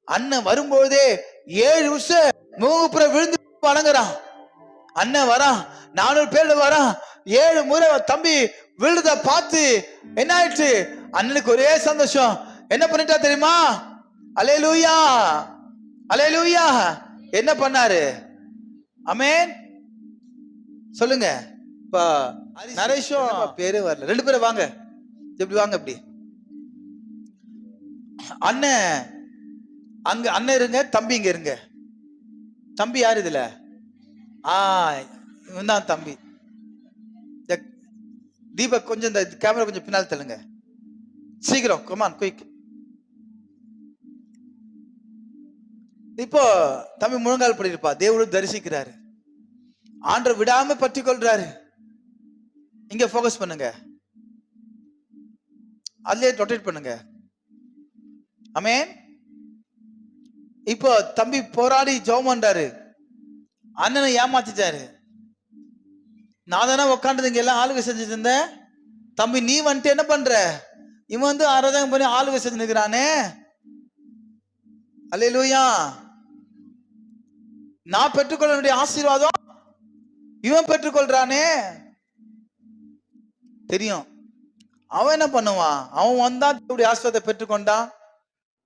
அண்ணன் வரும்போதே 7 வருஷம் மூப்புற விழுந்து வணங்குறான். அண்ணன் வரான், 400 பேர் வரான். 7 முறை தம்பி விழுத பார்த்து என்ன ஆயிடுச்சு? அண்ணனுக்கு ஒரே சந்தோஷம். என்ன பண்ணிட்டா தெரியுமா? அல்லேலூயா, அல்லேலூயா. என்ன பண்ணாரு? ஆமென். சொல்லுங்க. இப்ப நரேஷும் பேரு வரல. 2 பேரும் வாங்க, எப்படி வாங்க இப்படி. அண்ணன் அங்க, அண்ணன் இருங்க, தம்பி இங்க இருங்க. தம்பி யாரு இதுல? இவன் தான் தம்பி. தீபக் கொஞ்சம் இந்த கேமரா கொஞ்சம் பின்னால் தள்ளுங்க சீக்கிரம். Come on quick. இப்போ தம்பி முழங்கால் படிப்பா. தேவனை தரிசிக்கிறாரு. ஆண்டவர் விடாம பற்றி கொள்றாரு. இங்க போக்கஸ் பண்ணுங்க, அதுலயே ரொட்டேட் பண்ணுங்க. ஆமென். இப்போ தம்பி போராடி ஜெபம் பண்றாரு. அண்ணனை ஏமாத்திட்டாரு. நான் தானே உட்காந்து இங்க எல்லாம் ஆளுகை செஞ்சுட்டு இருந்தேன். தம்பி நீ வந்துட்டு என்ன பண்ற? இவன் வந்து ஆராதனை பண்ணி ஆளுகை செஞ்சு நிற்கிறானே. அல்லேலூயா. நான் பெற்றுக்கொள்ள வேண்டிய ஆசீர்வாதம் இவன் பெற்றுக்கொள்றானே. தெரியும் அவன் என்ன பண்ணுவான்? அவன் வந்தா ஆசீர்வாதத்தை பெற்றுக்கொண்டான்.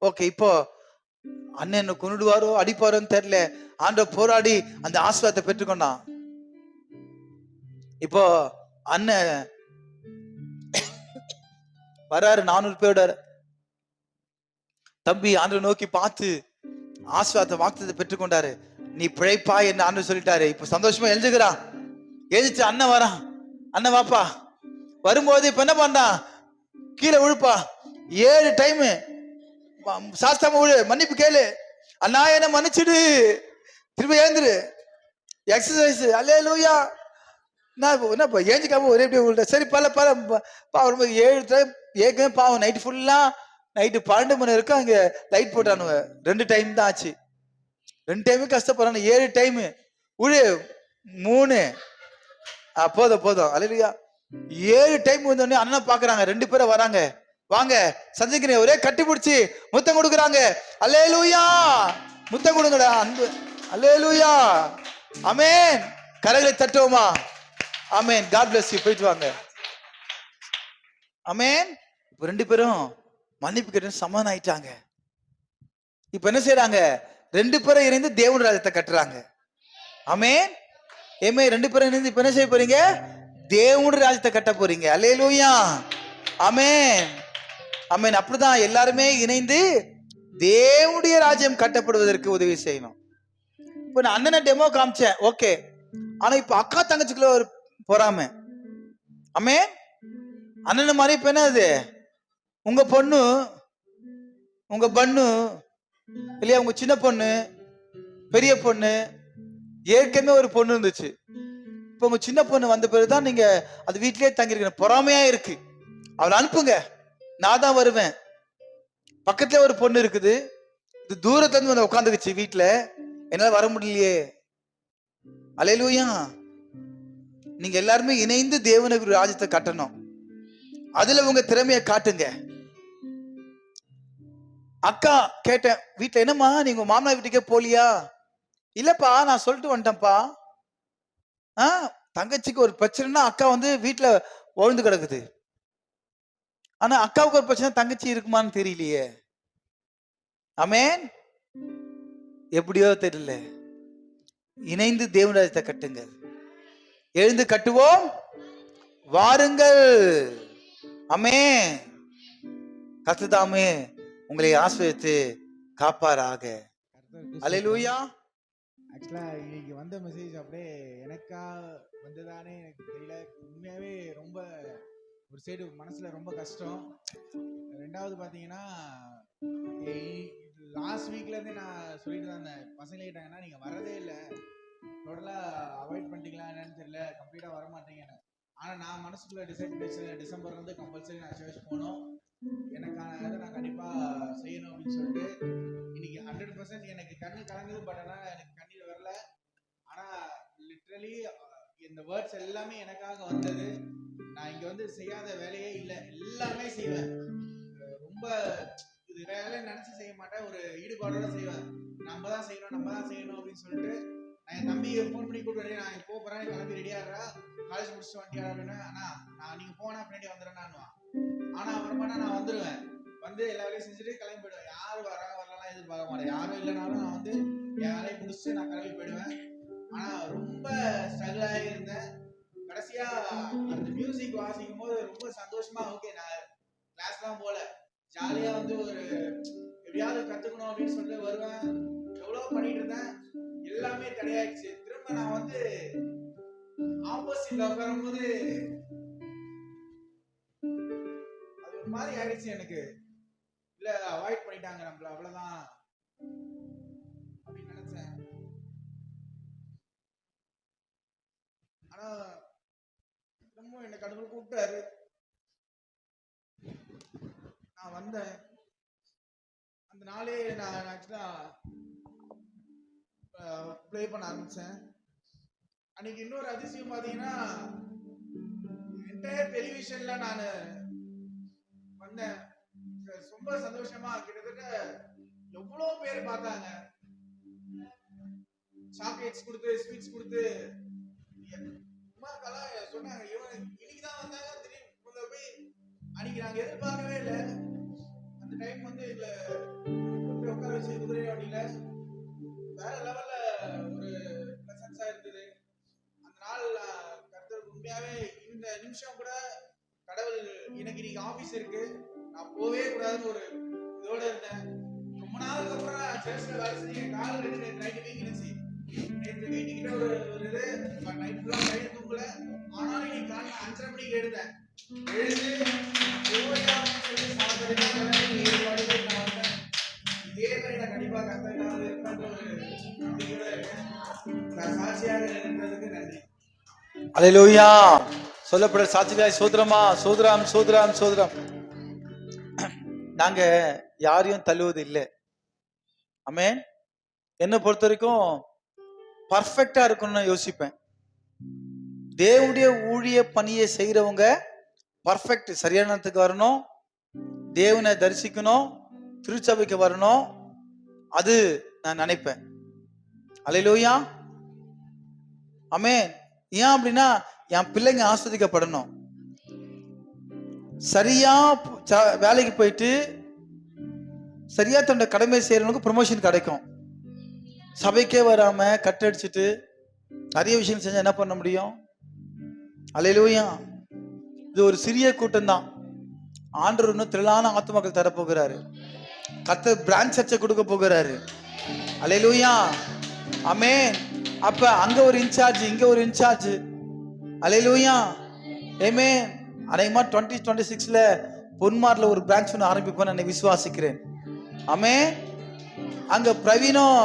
ஓகே, இப்போ அண்ணன் என்ன கொண்டுடுவாரோ அடிப்பாரோன்னு தெரியல. ஆண்டவர் போராடி அந்த ஆசீர்வாதத்தை பெற்றுக்கொண்டான். இப்போ அண்ணன் வராரு 400 பேரோட. தம்பி ஆண்டவர் நோக்கி பார்த்து ஆசீர்வாதத்தை வாக்குத்தத்தை பெற்றுக்கொண்டாரு. நீ பிழைப்பா என்ன ஆண்டவர் சொல்லிட்டாரு. இப்ப சந்தோஷமா எழுதுகிறான். எழுதிச்சு அண்ணன் வரான். அண்ணன் வாப்பா. வரும்போது இப்ப என்ன பண்றான்? கீழே விழுப்பா. 7 டைம் சாஸ்தாம விழு, மன்னிப்பு கேளு. அண்ணா என்ன மன்னிச்சிடு, திரும்ப ஏந்துரு, எக்ஸசைஸ். அல்லேலூயா. என்னப்பா ஏஞ்சிக்காம ஒரே எப்படி விழுற? சரி பல பாவம் 7 டைம். ஏற்கனவே பாவம் நைட்டு ஃபுல்லா, நைட்டு 12 மணி வரைக்கும் அங்க லைட் போட்டானுவ. 2 டைம் தான் ஆச்சு. 2 டைமும் கஷ்டப்படுறானு. 7 டைம் உழு 3. போதும். அல்லேலூயா. 7 டைம் வந்தோடனே அண்ணன் பாக்குறாங்க. 2 பேரும் வராங்க. வாங்க சந்திக்கிறேன். ஒரே கட்டி பிடிச்சி முத்தம் கொடுக்குறாங்க. அல்லேலூயா. முத்தம் கொடுங்கடா அன்பு. அல்லேலூயா. ஆமென். கரங்களை தட்டுவோமா? ஆமென். God bless you. போயிட்டு வாங்க. ஆமென். இப்ப 2 பேரும் மன்னிப்பு கேட்டு சமாதானம் ஆயிட்டாங்க. இப்ப என்ன செய்யறாங்க? 2 பேரும் இணைந்து தேவன் ராஜ்யத்தை கட்டுறாங்க. ஆமென். ஏமே 2 பேரும் இணைந்து இப்ப என்ன செய்ய போறீங்க? தேவனுடைய ராஜ்யத்தை கட்ட போறீங்க. அல்லேலூயா. ஆமென். ஆமென். அப்படிதான் எல்லாருமே இணைந்து தேவனுடைய ராஜ்யம் கட்டப்படுவதற்கு உதவி செய்யணும். இப்ப நான் அண்ணனை டெமோ காமிச்சேன், ஓகே. ஆனா இப்ப அக்கா தங்கச்சிக்குள்ள ஒரு பொறாம. ஆமென். அண்ணன் மாதிரி இப்ப என்ன அது? உங்க பொண்ணு, உங்க பண்ணு இல்லையா, உங்க சின்ன பொண்ணு, பெரிய பொண்ணு, ஏற்கனவே ஒரு பொண்ணு இருந்துச்சு. இப்ப உங்க சின்ன பொண்ணு வந்த பிறகுதான் நீங்க அது வீட்லயே தங்கிருக்க. பொறாமையா இருக்கு. அவளை அனுப்புங்க, நான் தான் வருவேன். பக்கத்துல ஒரு பொண்ணு இருக்குது, இது தூரத்துல இருந்து வந்து உட்காந்துக்குச்சு வீட்டுல, என்னால வர முடியலையே. அல்லேலூயா. நீங்க எல்லாருமே இணைந்து தேவனுக்கு ராஜ்யத்தை கட்டணும். அதுல உங்க திறமையை காட்டுங்க. அக்கா கேட்டேன் வீட்டுல, என்னம்மா நீங்க மாமனா வீட்டுக்கே போலியா? இல்லப்பா நான் சொல்லிட்டு வந்துட்டேன்ப்பா. தங்கச்சிக்கு ஒரு பிரச்சனைனா அக்கா வந்து வீட்டுல ஒழுந்து கிடக்குது. ஆனா அக்காவுக்கு ஒரு பிரச்சனை, தங்கச்சி இருக்குமான்னு தெரியலையே. ஆமென். எப்படியோ தெரியல. இணைந்து தேவராஜ்யத்தை கட்டுங்க. எழுந்து கட்டுவோம் வாருங்கள். ஆமென். கர்த்தர் தாமே உங்களை ஆசீர்வதித்து காப்பாராக. அல்லேலூயா. ஆக்சுவலா இன்னைக்கு வந்த மெசேஜ் அப்படியே எனக்கா வந்ததானே எனக்கு தெரியல. உண்மையாவே ரொம்ப ஒரு சைடு மனசுல ரொம்ப கஷ்டம். ரெண்டாவது பாத்தீங்கன்னா, லாஸ்ட் வீக்ல இருந்தே நான் சொல்லிட்டு தான் இருந்தேன். பசங்க கேட்டாங்கன்னா நீங்க வரதே இல்லை, டோட்டலா அவாய்ட் பண்ணிட்டீங்களா என்னன்னு தெரியல, கம்ப்ளீட்டா வர மாட்டீங்கன்னு. ஆனா நான் மனசுக்குள்ள டிசைட் பண்ணி டிசம்பர்ல இருந்து கம்பல்சரி நான் சர்ச் போகணும், எனக்கான இதை நான் கண்டிப்பா செய்யணும் அப்படின்னு சொல்லிட்டு இன்னைக்கு 100% எனக்கு கண்ணு கலங்குது. பட் ஆனா எனக்கு கண்ணீர் வரல. ஆனா லிட்ரலி இந்த வேர்ட்ஸ் எல்லாமே எனக்காக வந்தது. நான் இங்க வந்து செய்யாத வேலையே இல்லை, எல்லாமே செய்வேன். ரொம்ப இது வேலை நினைச்சு செய்ய மாட்டேன், ஒரு ஈடுபாடோட செய்வேன். நம்ம தான் செய்யணும் அப்படின்னு சொல்லிட்டு நான் என் தம்பியை ஃபோன் பண்ணி கூப்பிட்டு, நான் போறேன், கிளம்பி ரெடியாடுறா, காலேஜ் முடிச்சுட்டு வண்டியா அப்படின்னா, ஆனா நான் நீங்க போனா பின்னாடி வந்துடுறேன்னு. ஆனா அப்புறமாட்டா நான் வந்துடுவேன், வந்து எல்லா வேலையும் செஞ்சுட்டு கிளம்பி போயிடுவேன். யாரும் வரலாம் எதிர்பார்க்க மாட்டேன். யாரும் இல்லைனாலும் நான் வந்து என் வேலையை முடிச்சுட்டு நான் கிளம்பி போயிடுவேன். ஆனா ரொம்ப ஸ்ட்ரகிள் ஆகியிருந்தேன். கடைசியா அந்த மியூசிக் வாசிக்கும் போது ரொம்ப சந்தோஷமா, ஓகே நான் கிளாஸ்லாம் போல, ஜாலியா வந்து ஒரு எப்படியாவது கத்துக்கணும் அப்படின்னு சொல்லிட்டு வருவேன். எவ்வளவு பண்ணிட்டு இருந்தேன், எல்லாமே தடையாயிடுச்சு. திரும்ப நான் வந்து ஆப்போசிட்ல உட்காரும்போது அது ஒரு மாதிரி ஆயிடுச்சு எனக்கு. இல்ல அவாய்ட் பண்ணிட்டாங்க நம்மள, அவ்வளவுதான் அப்படின்னு நினைச்சேன். ஆனா ரொம்ப என்ன கடவுள் கூப்பிட்டாரு, நான் வந்தேன். அந்த நாளே நான் ஆக்சுவலா ப்ளே பண்ண ஆரம்பிச்சேன். அன்னைக்கு இன்னொரு அதிசயம் பாத்தீங்கன்னா, என்டையர் டெலிவிஷன்ல நான் வந்தேன். ரொம்ப சந்தோஷமா, கிட்டத்தட்ட எவ்வளவு பேர் பார்த்தாங்க. சாக்லேட்ஸ் கொடுத்து, ஸ்வீட்ஸ் கொடுத்து சொன்னாங்க, இவன் இன்னைக்குதான் வந்தாங்க, திடீர்னு போய் அன்னைக்கு நாங்க எதிர்பார்க்கவே இல்லை. அந்த டைம் வந்து இதுல உட்கார வச்சு குதிரை வண்டியில வேற லெவல்ல ஒரு பிரசன்ஸா இருந்தது. அந்த நாள் கர்த்தர் உண்மையாவே இந்த நிமிஷம் கூட கடவுள் எனக்கு இன்னைக்கு ஆபீஸ் இருக்கு, நான் போவே கூடாதுன்னு ஒரு இதோட இருந்தேன். ரொம்ப நாளுக்கு அப்புறம் சர்ச்ல வேலை செஞ்சு கால் நைட்டு வீங்கிடுச்சு. நேற்று வீட்டுக்கிட்ட ஒரு இது நைட் ஃபுல்லா நைட் தூங்கல. ஆனாலும் இன்னைக்கு காலையில் 5:30 மணிக்கு எழுந்தேன். எழுந்து இதே மாதிரி நான் கண்டிப்பா கர்த்தருக்காக இருப்பேன்ற ஒரு நம்பிக்கையோட இருக்கேன். நான் சாட்சியாக நின்றதுக்கு நன்றி. அல்லேலூயா. சொல்லப்பட சாட்சியாய் சோதரமா, சோதரம் சோதரம் சோதரம். நாங்க யாரையும் தள்ளுவது இல்லை. ஆமென். என்னை பொறுத்த வரைக்கும் பர்ஃபெக்டா இருக்கணும்னு யோசிப்பேன். தேவனுடைய ஊழிய பணியை செய்யறவங்க பர்ஃபெக்ட், சரியானத்துக்கு வரணும், தேவனை தரிசிக்கணும், திருச்சபைக்கு வரணும், அது நான் நினைப்பேன். அல்லேலூயா. ஆமென். ஏன் அப்படின்னா என் பிள்ளைங்க ஆஸ்வதிக்கப்படணும். சரியா வேலைக்கு போயிட்டு சரியா தன்னோட கடமை செய்யறவனுக்கு ப்ரமோஷன் கிடைக்கும். சபைக்கே வராம கட்டடிச்சுட்டு நிறைய விஷயம் செஞ்சா என்ன பண்ண முடியும்? அல்லேலூயா. இது ஒரு சிறிய கூட்டம் தான். ஆண்டவர் இன்னும் திரளான ஆத்துமாக்கள் தரப்போகிறாரு. கர்த்தர் பிரான்ச் சர்ச்சை கொடுக்க போகிறாரு. அல்லேலூயா. ஆமென். அப்ப அங்க ஒரு இன்சார்ஜ், இங்க ஒரு இன்சார்ஜ். அல்லேலூயா. ஆமென். அநேகமா 2026ல பொன்மார்ல ஒரு பிரான்ச் ஒன்று ஆரம்பிப்பேன் நான் விசுவாசிக்கிறேன். ஆமென். அங்க பிரவீனும்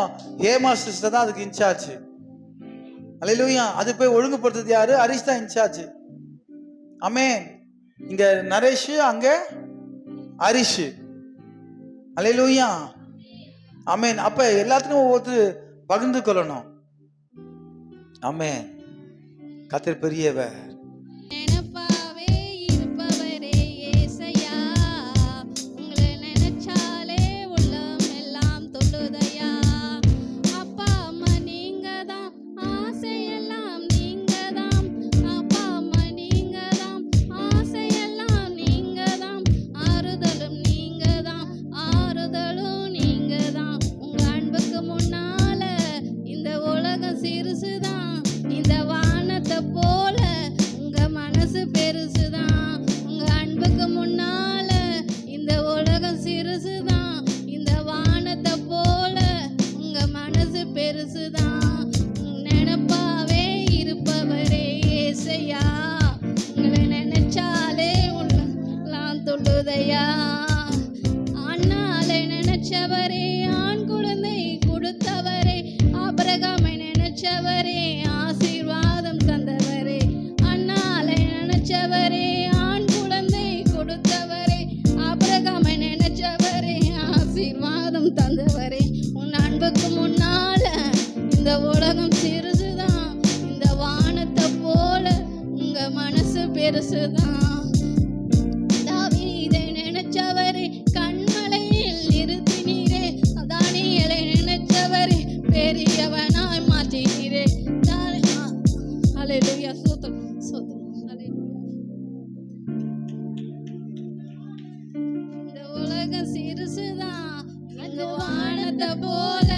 ஹேமா சிஸ்டர் தான் அதுக்கு இன்சார்ஜ். அல்லேலூயா. அது போய் ஒழுங்குபடுத்துறது யாரு? ஹரிஷ் தான் இன்சார்ஜ். ஆமென். இங்க நரேஷ், அங்க ஹரிஷ். அல்லேலூயா. ஆமென். அப்ப எல்லாத்துக்கும் ஒவ்வொருத்தர் பகிர்ந்து கொள்ளணும். ஆமென். கர்த்தர் பெரியவர். சிறுசுதான் இந்த வானத்தை போல உலகம் சிறுசுதான், இந்த வானத்தை போல உங்க மனசு பெருசுதான். தாவீதை நினைச்சவரே கண்மலையில் நிறுத்தினீரே, தானியேலை நினைச்சவரே பெரியவனாய் மாற்றினீரே. ஹல்லேலூயா, ஸ்தோத்திரம் ஸ்தோத்திரம், ஹல்லேலூயா. இந்த உலகம் சிறுசுதான், இந்த வானத்தை போல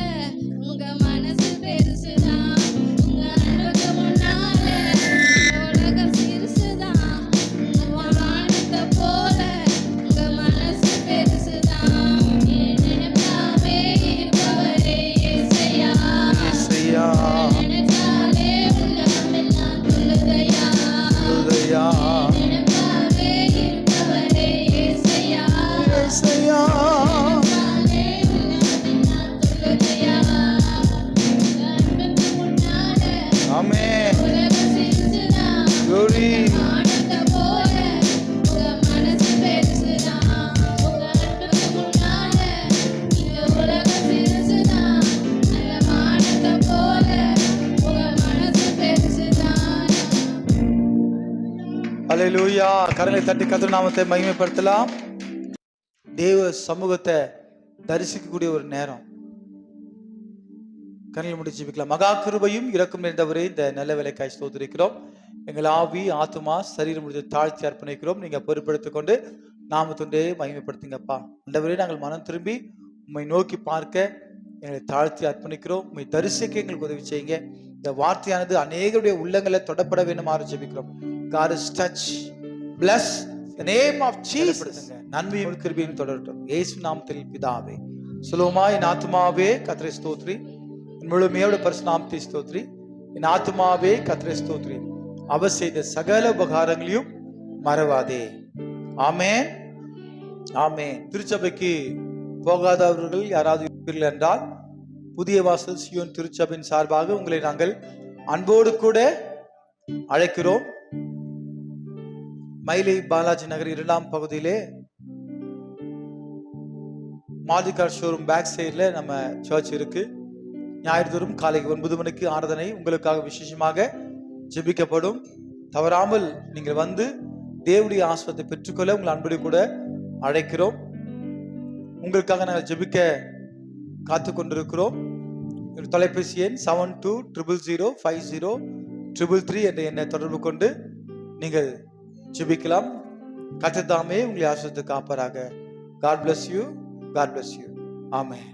உங்க மனசு பெருசுதான். உங்க அன்புக்கு முன்னால இந்த உலகம் சிறுசுதான், இந்த வானத்தை போல உங்க மனசு பெருசுதான். என் நினைப்பாவே இருப்பவரே இயேசையா, இயேசையா, நினைச்சாலே உள்ளமெல்லாம் துள்ளுதையா. துள்ளுதையா. நினைப்பாவே இருப்பவரே இயேசையா, இயேசையா. நினைச்சாலே உள்ளமெல்லாம் துள்ளுதையா. உங்க அன்புக்கு முன்னால ஆமென். உலகம் சிறுசுதான், Glory. வானத்தை போல உங்க மனசு பெருசுதான். உங்க அன்புக்கு முன்னால இந்த உலகம் சிறுசுதான், அந்த வானத்தை போல உங்க மனசு பெருசுதான். அல்லேலூயா. கரங்களை தட்டி கர்த்தர் நாமத்தை மகிமைப்படுத்தலாம். தேவ சமூகத்தை தரிசிக்கக்கூடிய ஒரு நேரம். கண்ணில் முடிச்சு ஜெபிக்கலாம். மகா கிருபையும் இரக்கம் நிறைந்தவரே, இந்த நல்ல வேலைக்காய் ஸ்தோத்திரிக்கிறோம். எங்கள் ஆவி ஆத்துமா சரீரம் முடிஞ்ச தாழ்த்தி அர்ப்பணிக்கிறோம். நீங்க பொறுப்பெடுத்துக் கொண்டு நாமத்துண்டே மகிமைப்படுத்துங்கப்பா. ஆண்டவரே, நாங்கள் மனம் திரும்பி உம்மை நோக்கி பார்க்க எங்களை தாழ்த்தி அர்ப்பணிக்கிறோம். உம்மை தரிசிக்க எங்களுக்கு உதவி செய்யுங்க. இந்த வார்த்தையானது அநேகருடைய உள்ளங்களை தொடப்பட வேண்டுமாறு ஜெபிக்கிறோம். God is touch, bless the name of Jesus. நன்மையும் கிருபையும் தொடரட்டும் இயேசு நாமத்தில் பிதாவே. சொல்லுவோமா, என் ஆத்துமாவே கர்த்தரை ஸ்தோத்திரி, என் முழுமையோட பரிசுத்த நாமத்தை ஸ்தோத்திரி. என் ஆத்துமாவே கர்த்தரை ஸ்தோத்திரி, அவர் செய்த சகல உபகாரங்களையும் மறவாதே. ஆமென் ஆமென். திருச்சபைக்கு போகாதவர்கள் யாராவது இருப்பீர்கள் என்றால், புதிய வாசல் சியோன் திருச்சபையின் சார்பாக உங்களை நாங்கள் அன்போடு கூட அழைக்கிறோம். மயிலை பாலாஜி நகர் 2ஆம் பகுதியிலே மாலிகார் ஷோரூம் பேக் சைட்ல நம்ம சர்ச் இருக்கு. ஞாயிறு தோறும் காலை 9 மணிக்கு ஆராதனை உங்களுக்காக விசேஷமாக ஜெபிக்கப்படும். தவறாமல் நீங்கள் வந்து தேவனுடைய ஆசீர்வாதத்தை பெற்றுக்கொள்ள உங்கள் அன்போடு கூட அழைக்கிறோம். உங்களுக்காக நாங்கள் ஜெபிக்க காத்து கொண்டிருக்கிறோம். தொலைபேசி எண் 7200050333 என்ற எண்ணை தொடர்பு கொண்டு நீங்கள் ஜெபிக்கலாம். கர்த்தர் தாமே உங்களை ஆசீர்வதித்து காப்பாராக. God bless you. God bless you. Amen.